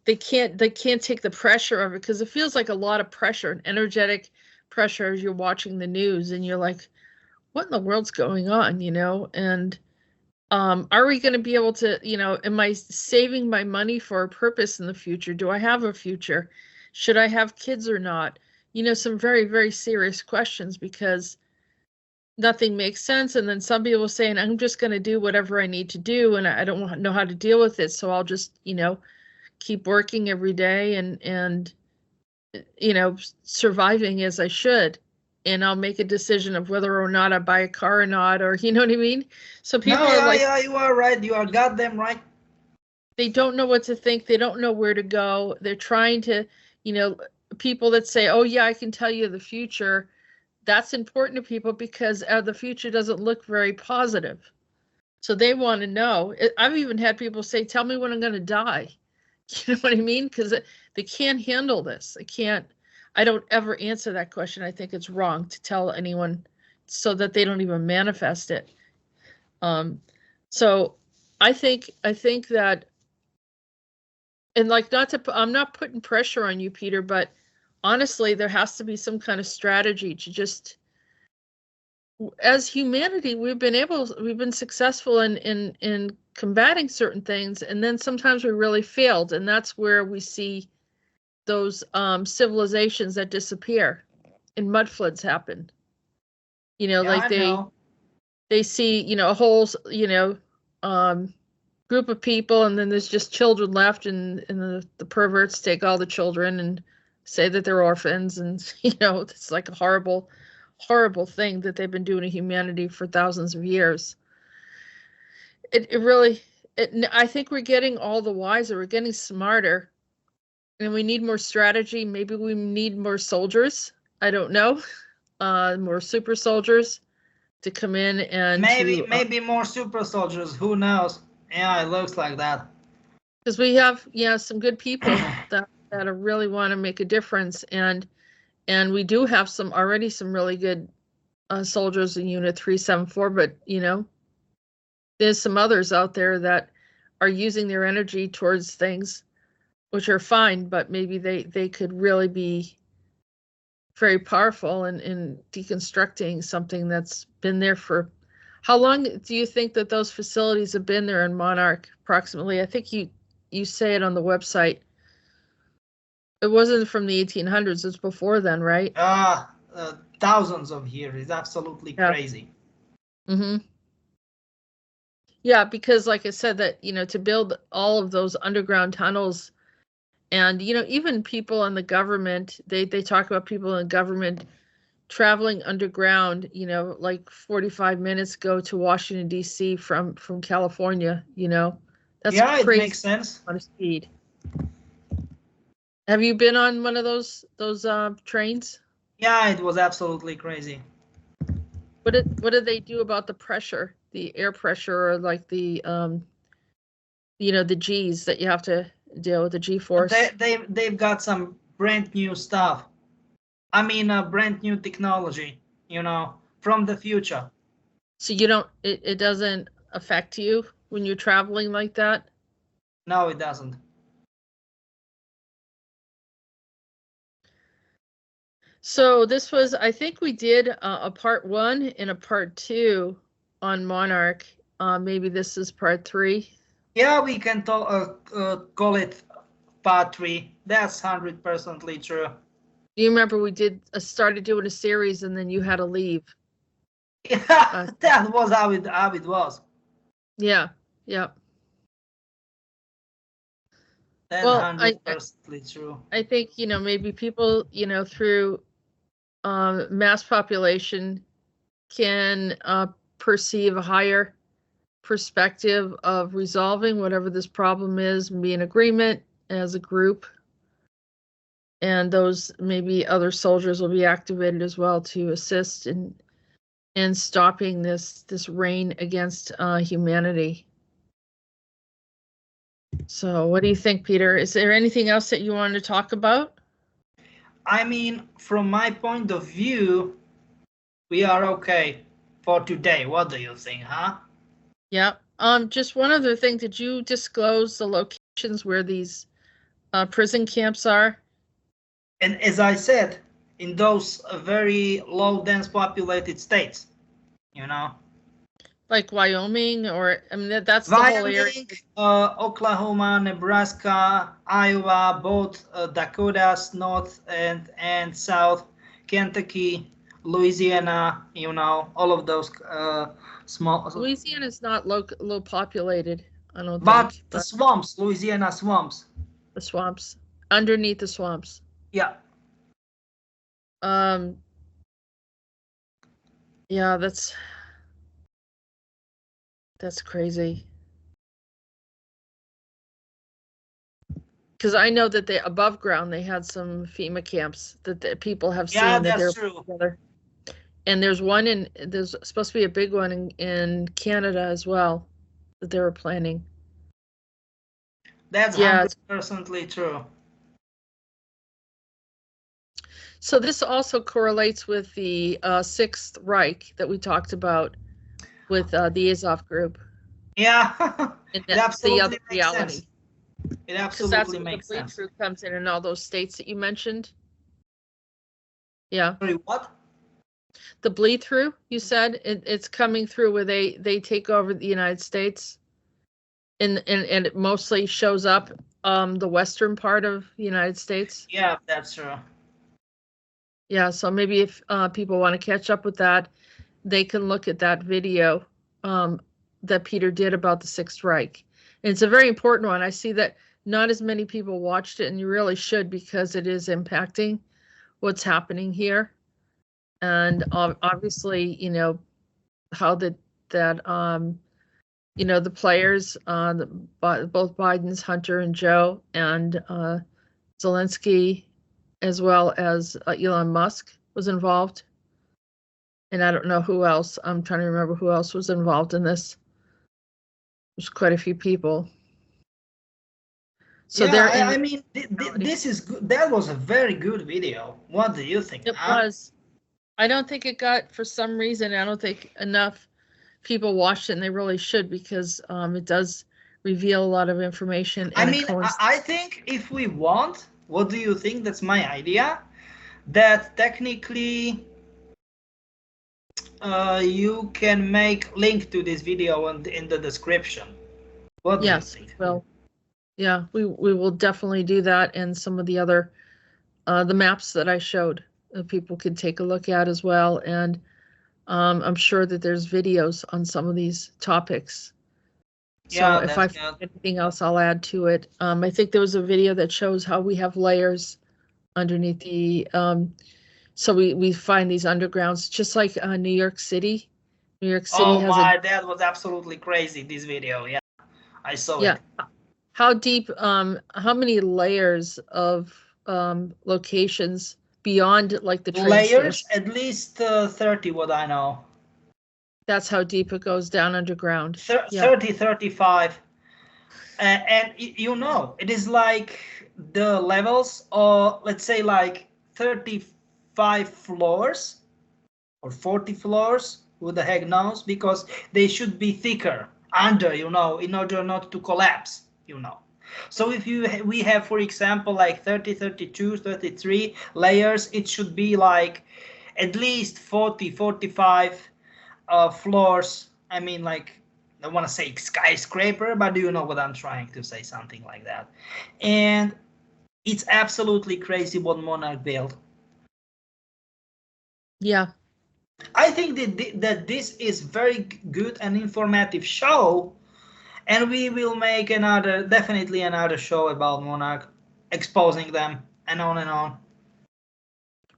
they can't take the pressure of it because it feels like a lot of pressure, an energetic pressure as you're watching the news and you're like, what in the world's going on, you know? And are we going to be able to, you know, am I saving my money for a purpose in the future? Do I have a future? Should I have kids or not? You know, some very, very serious questions because nothing makes sense. And then some people saying, I'm just going to do whatever I need to do and I don't know how to deal with it. So I'll just, you know, keep working every day and you know, surviving as I should. And I'll make a decision of whether or not I buy a car or not, or you know what I mean? So No, people are yeah, like, yeah, you are right. You are goddamn right. they don't know what to think. They don't know where to go. They're trying to, you know, people that say, oh, yeah, I can tell you the future. That's important to people because the future doesn't look very positive. So they want to know. I've even had people say, tell me when I'm going to die. You know what I mean? Because they can't handle this. I don't ever answer that question. I think it's wrong to tell anyone so that they don't even manifest it. So I think that, and like I'm not putting pressure on you, Peter, but honestly, there has to be some kind of strategy to just as humanity, we've been successful in combating certain things, and then sometimes we really failed, and that's where we see those civilizations that disappear and mud floods happen. Yeah, Like I know. they see, a whole, group of people, and then there's just children left, and the perverts take all the children and say that they're orphans, and it's like a horrible, horrible thing that they've been doing to humanity for thousands of years. It really, I think we're getting all the wiser, we're getting smarter, and we need more strategy. Maybe we need more soldiers. I don't know, more super soldiers to come in and maybe more super soldiers. Who knows? Yeah, it looks like that. Because we have some good people that really want to make a difference, and we do have some really good soldiers in Unit 374, but there's some others out there that are using their energy towards things which are fine, but maybe they could really be very powerful in deconstructing something that's been there for. How long do you think that those facilities have been there in Monarch, approximately? I think you say it on the website. It wasn't from the 1800s, it's before then, right? Thousands of years. It's absolutely crazy. Mm-hmm. Yeah, because like I said, that, to build all of those underground tunnels, and, even people in the government, they talk about people in government traveling underground, like 45 minutes go to Washington, D.C. from California, That's It crazy makes sense. amount of speed. Have you been on one of those trains? Yeah, it was absolutely crazy. What did they do about the pressure, the air pressure, or like the the G's that you have to deal with, the G-force? They've got some brand new stuff. I mean, brand new technology, from the future. So you don't, it doesn't affect you when you're traveling like that? No, it doesn't. So this was, I think we did a part 1 and a part 2 on Monarch. Maybe this is part 3. Yeah, we can call it part 3. That's 100% true. Do you remember we started doing a series and then you had to leave? Yeah, that was how it was. Yeah, yeah. That's 100% true. I think, maybe people, through mass population can perceive a higher perspective of resolving whatever this problem is and be in agreement as a group. And those maybe other soldiers will be activated as well to assist in stopping this reign against humanity. So what do you think, Peter? Is there anything else that you wanted to talk about? I mean, from my point of view, we are okay for today. What do you think, huh? Yeah. Just one other thing. Did you disclose the locations where these prison camps are? And as I said, in those very low, dense populated states, Like Wyoming, or I mean that's the Wyoming, whole area. Oklahoma, Nebraska, Iowa, both Dakotas, North and South, Kentucky, Louisiana, all of those small. Louisiana is not low populated, I don't but think. The swamps, Louisiana swamps. The swamps, underneath the swamps. Yeah. Yeah, that's crazy. Because I know that above ground they had some FEMA camps that people have seen. Yeah, that's true. Together. And there's supposed to be a big one in Canada as well that they were planning. That's 100% true. So this also correlates with the Sixth Reich that we talked about with the Azov group. Yeah, it absolutely makes reality. Sense. It absolutely makes sense. The bleed comes in all those states that you mentioned. Yeah. Sorry, what? The bleed through, you said it's coming through where they take over the United States, and it mostly shows up the western part of the United States. Yeah, that's true. Yeah, so maybe if people want to catch up with that, they can look at that video that Peter did about the Sixth Reich. And it's a very important one. I see that not as many people watched it, and you really should, because it is impacting what's happening here. And obviously, you know, how the players, both Biden's Hunter and Joe, and Zelensky, as well as Elon Musk was involved. And I don't know who else. I'm trying to remember who else was involved in this. There's quite a few people. So yeah, I mean, this is good. That was a very good video. What do you think? It was. I don't think it got, for some reason, I don't think enough people watched it, and they really should, because it does reveal a lot of information. I mean, I think if we want, what do you think? That's my idea. That technically you can make link to this video in the description. What do you think? Well, yeah, we will definitely do that, and some of the other the maps that I showed, people could take a look at as well. And I'm sure that there's videos on some of these topics. So Yeah, if I find anything else, I'll add to it. I think there was a video that shows how we have layers underneath the so we find these undergrounds, just like New York City. New York City has that was absolutely crazy, this video. Yeah, I saw it. How deep, how many layers of locations beyond, like, the train layers? station? At least 30, what I know. That's how deep it goes down underground. 30, 35. And you know, it is like the levels, or let's say like 35 floors or 40 floors, who the heck knows, because they should be thicker under, you know, in order not to collapse, you know. So if we have, for example, like 30, 32, 33 layers, it should be like at least 40, 45 floors. I mean, like, I want to say skyscraper, but do you know what I'm trying to say? Something like that. And it's absolutely crazy what Monarch built. Yeah. I think that this is very good and informative show, and we will make definitely another show about Monarch, exposing them, and on and on.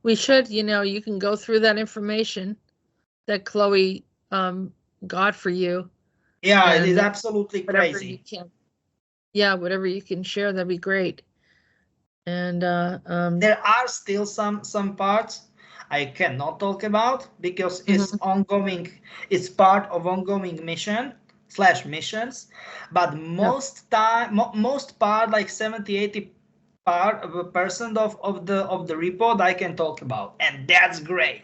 We should, you know, you can go through that information that Chloe got for you. Yeah, it is absolutely crazy. Whatever you can share, that'd be great. And there are still some parts I cannot talk about, because it's ongoing. It's part of ongoing missions, but most part, like 70-80% of the report I can talk about, and that's great.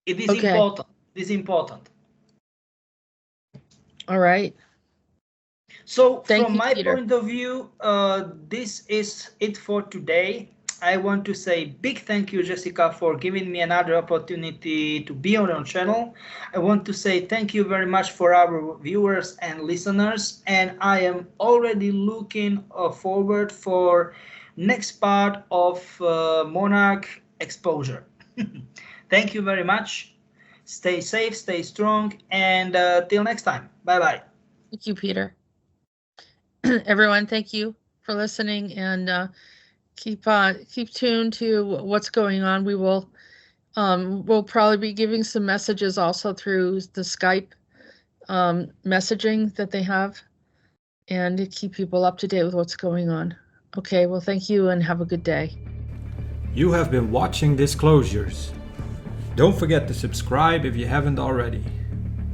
It is important. It is important. All right. So from my point of view, this is it for today. I want to say big thank you, Jessica, for giving me another opportunity to be on your channel. I want to say thank you very much for our viewers and listeners, and I am already looking forward for next part of Monarch exposure. Thank you very much. Stay safe, stay strong, and till next time. Bye-bye. Thank you, Peter. Everyone, thank you for listening, and keep tuned to what's going on. We will we'll probably be giving some messages also through the Skype messaging that they have, and to keep people up to date with what's going on. Okay, well, thank you and have a good day. You have been watching Disclosures. Don't forget to subscribe if you haven't already.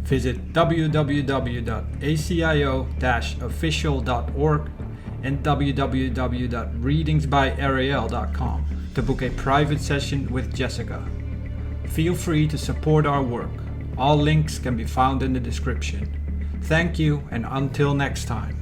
Visit www.acio-official.org and www.readingsbyarael.com to book a private session with Jessica. Feel free to support our work. All links can be found in the description. Thank you, and until next time.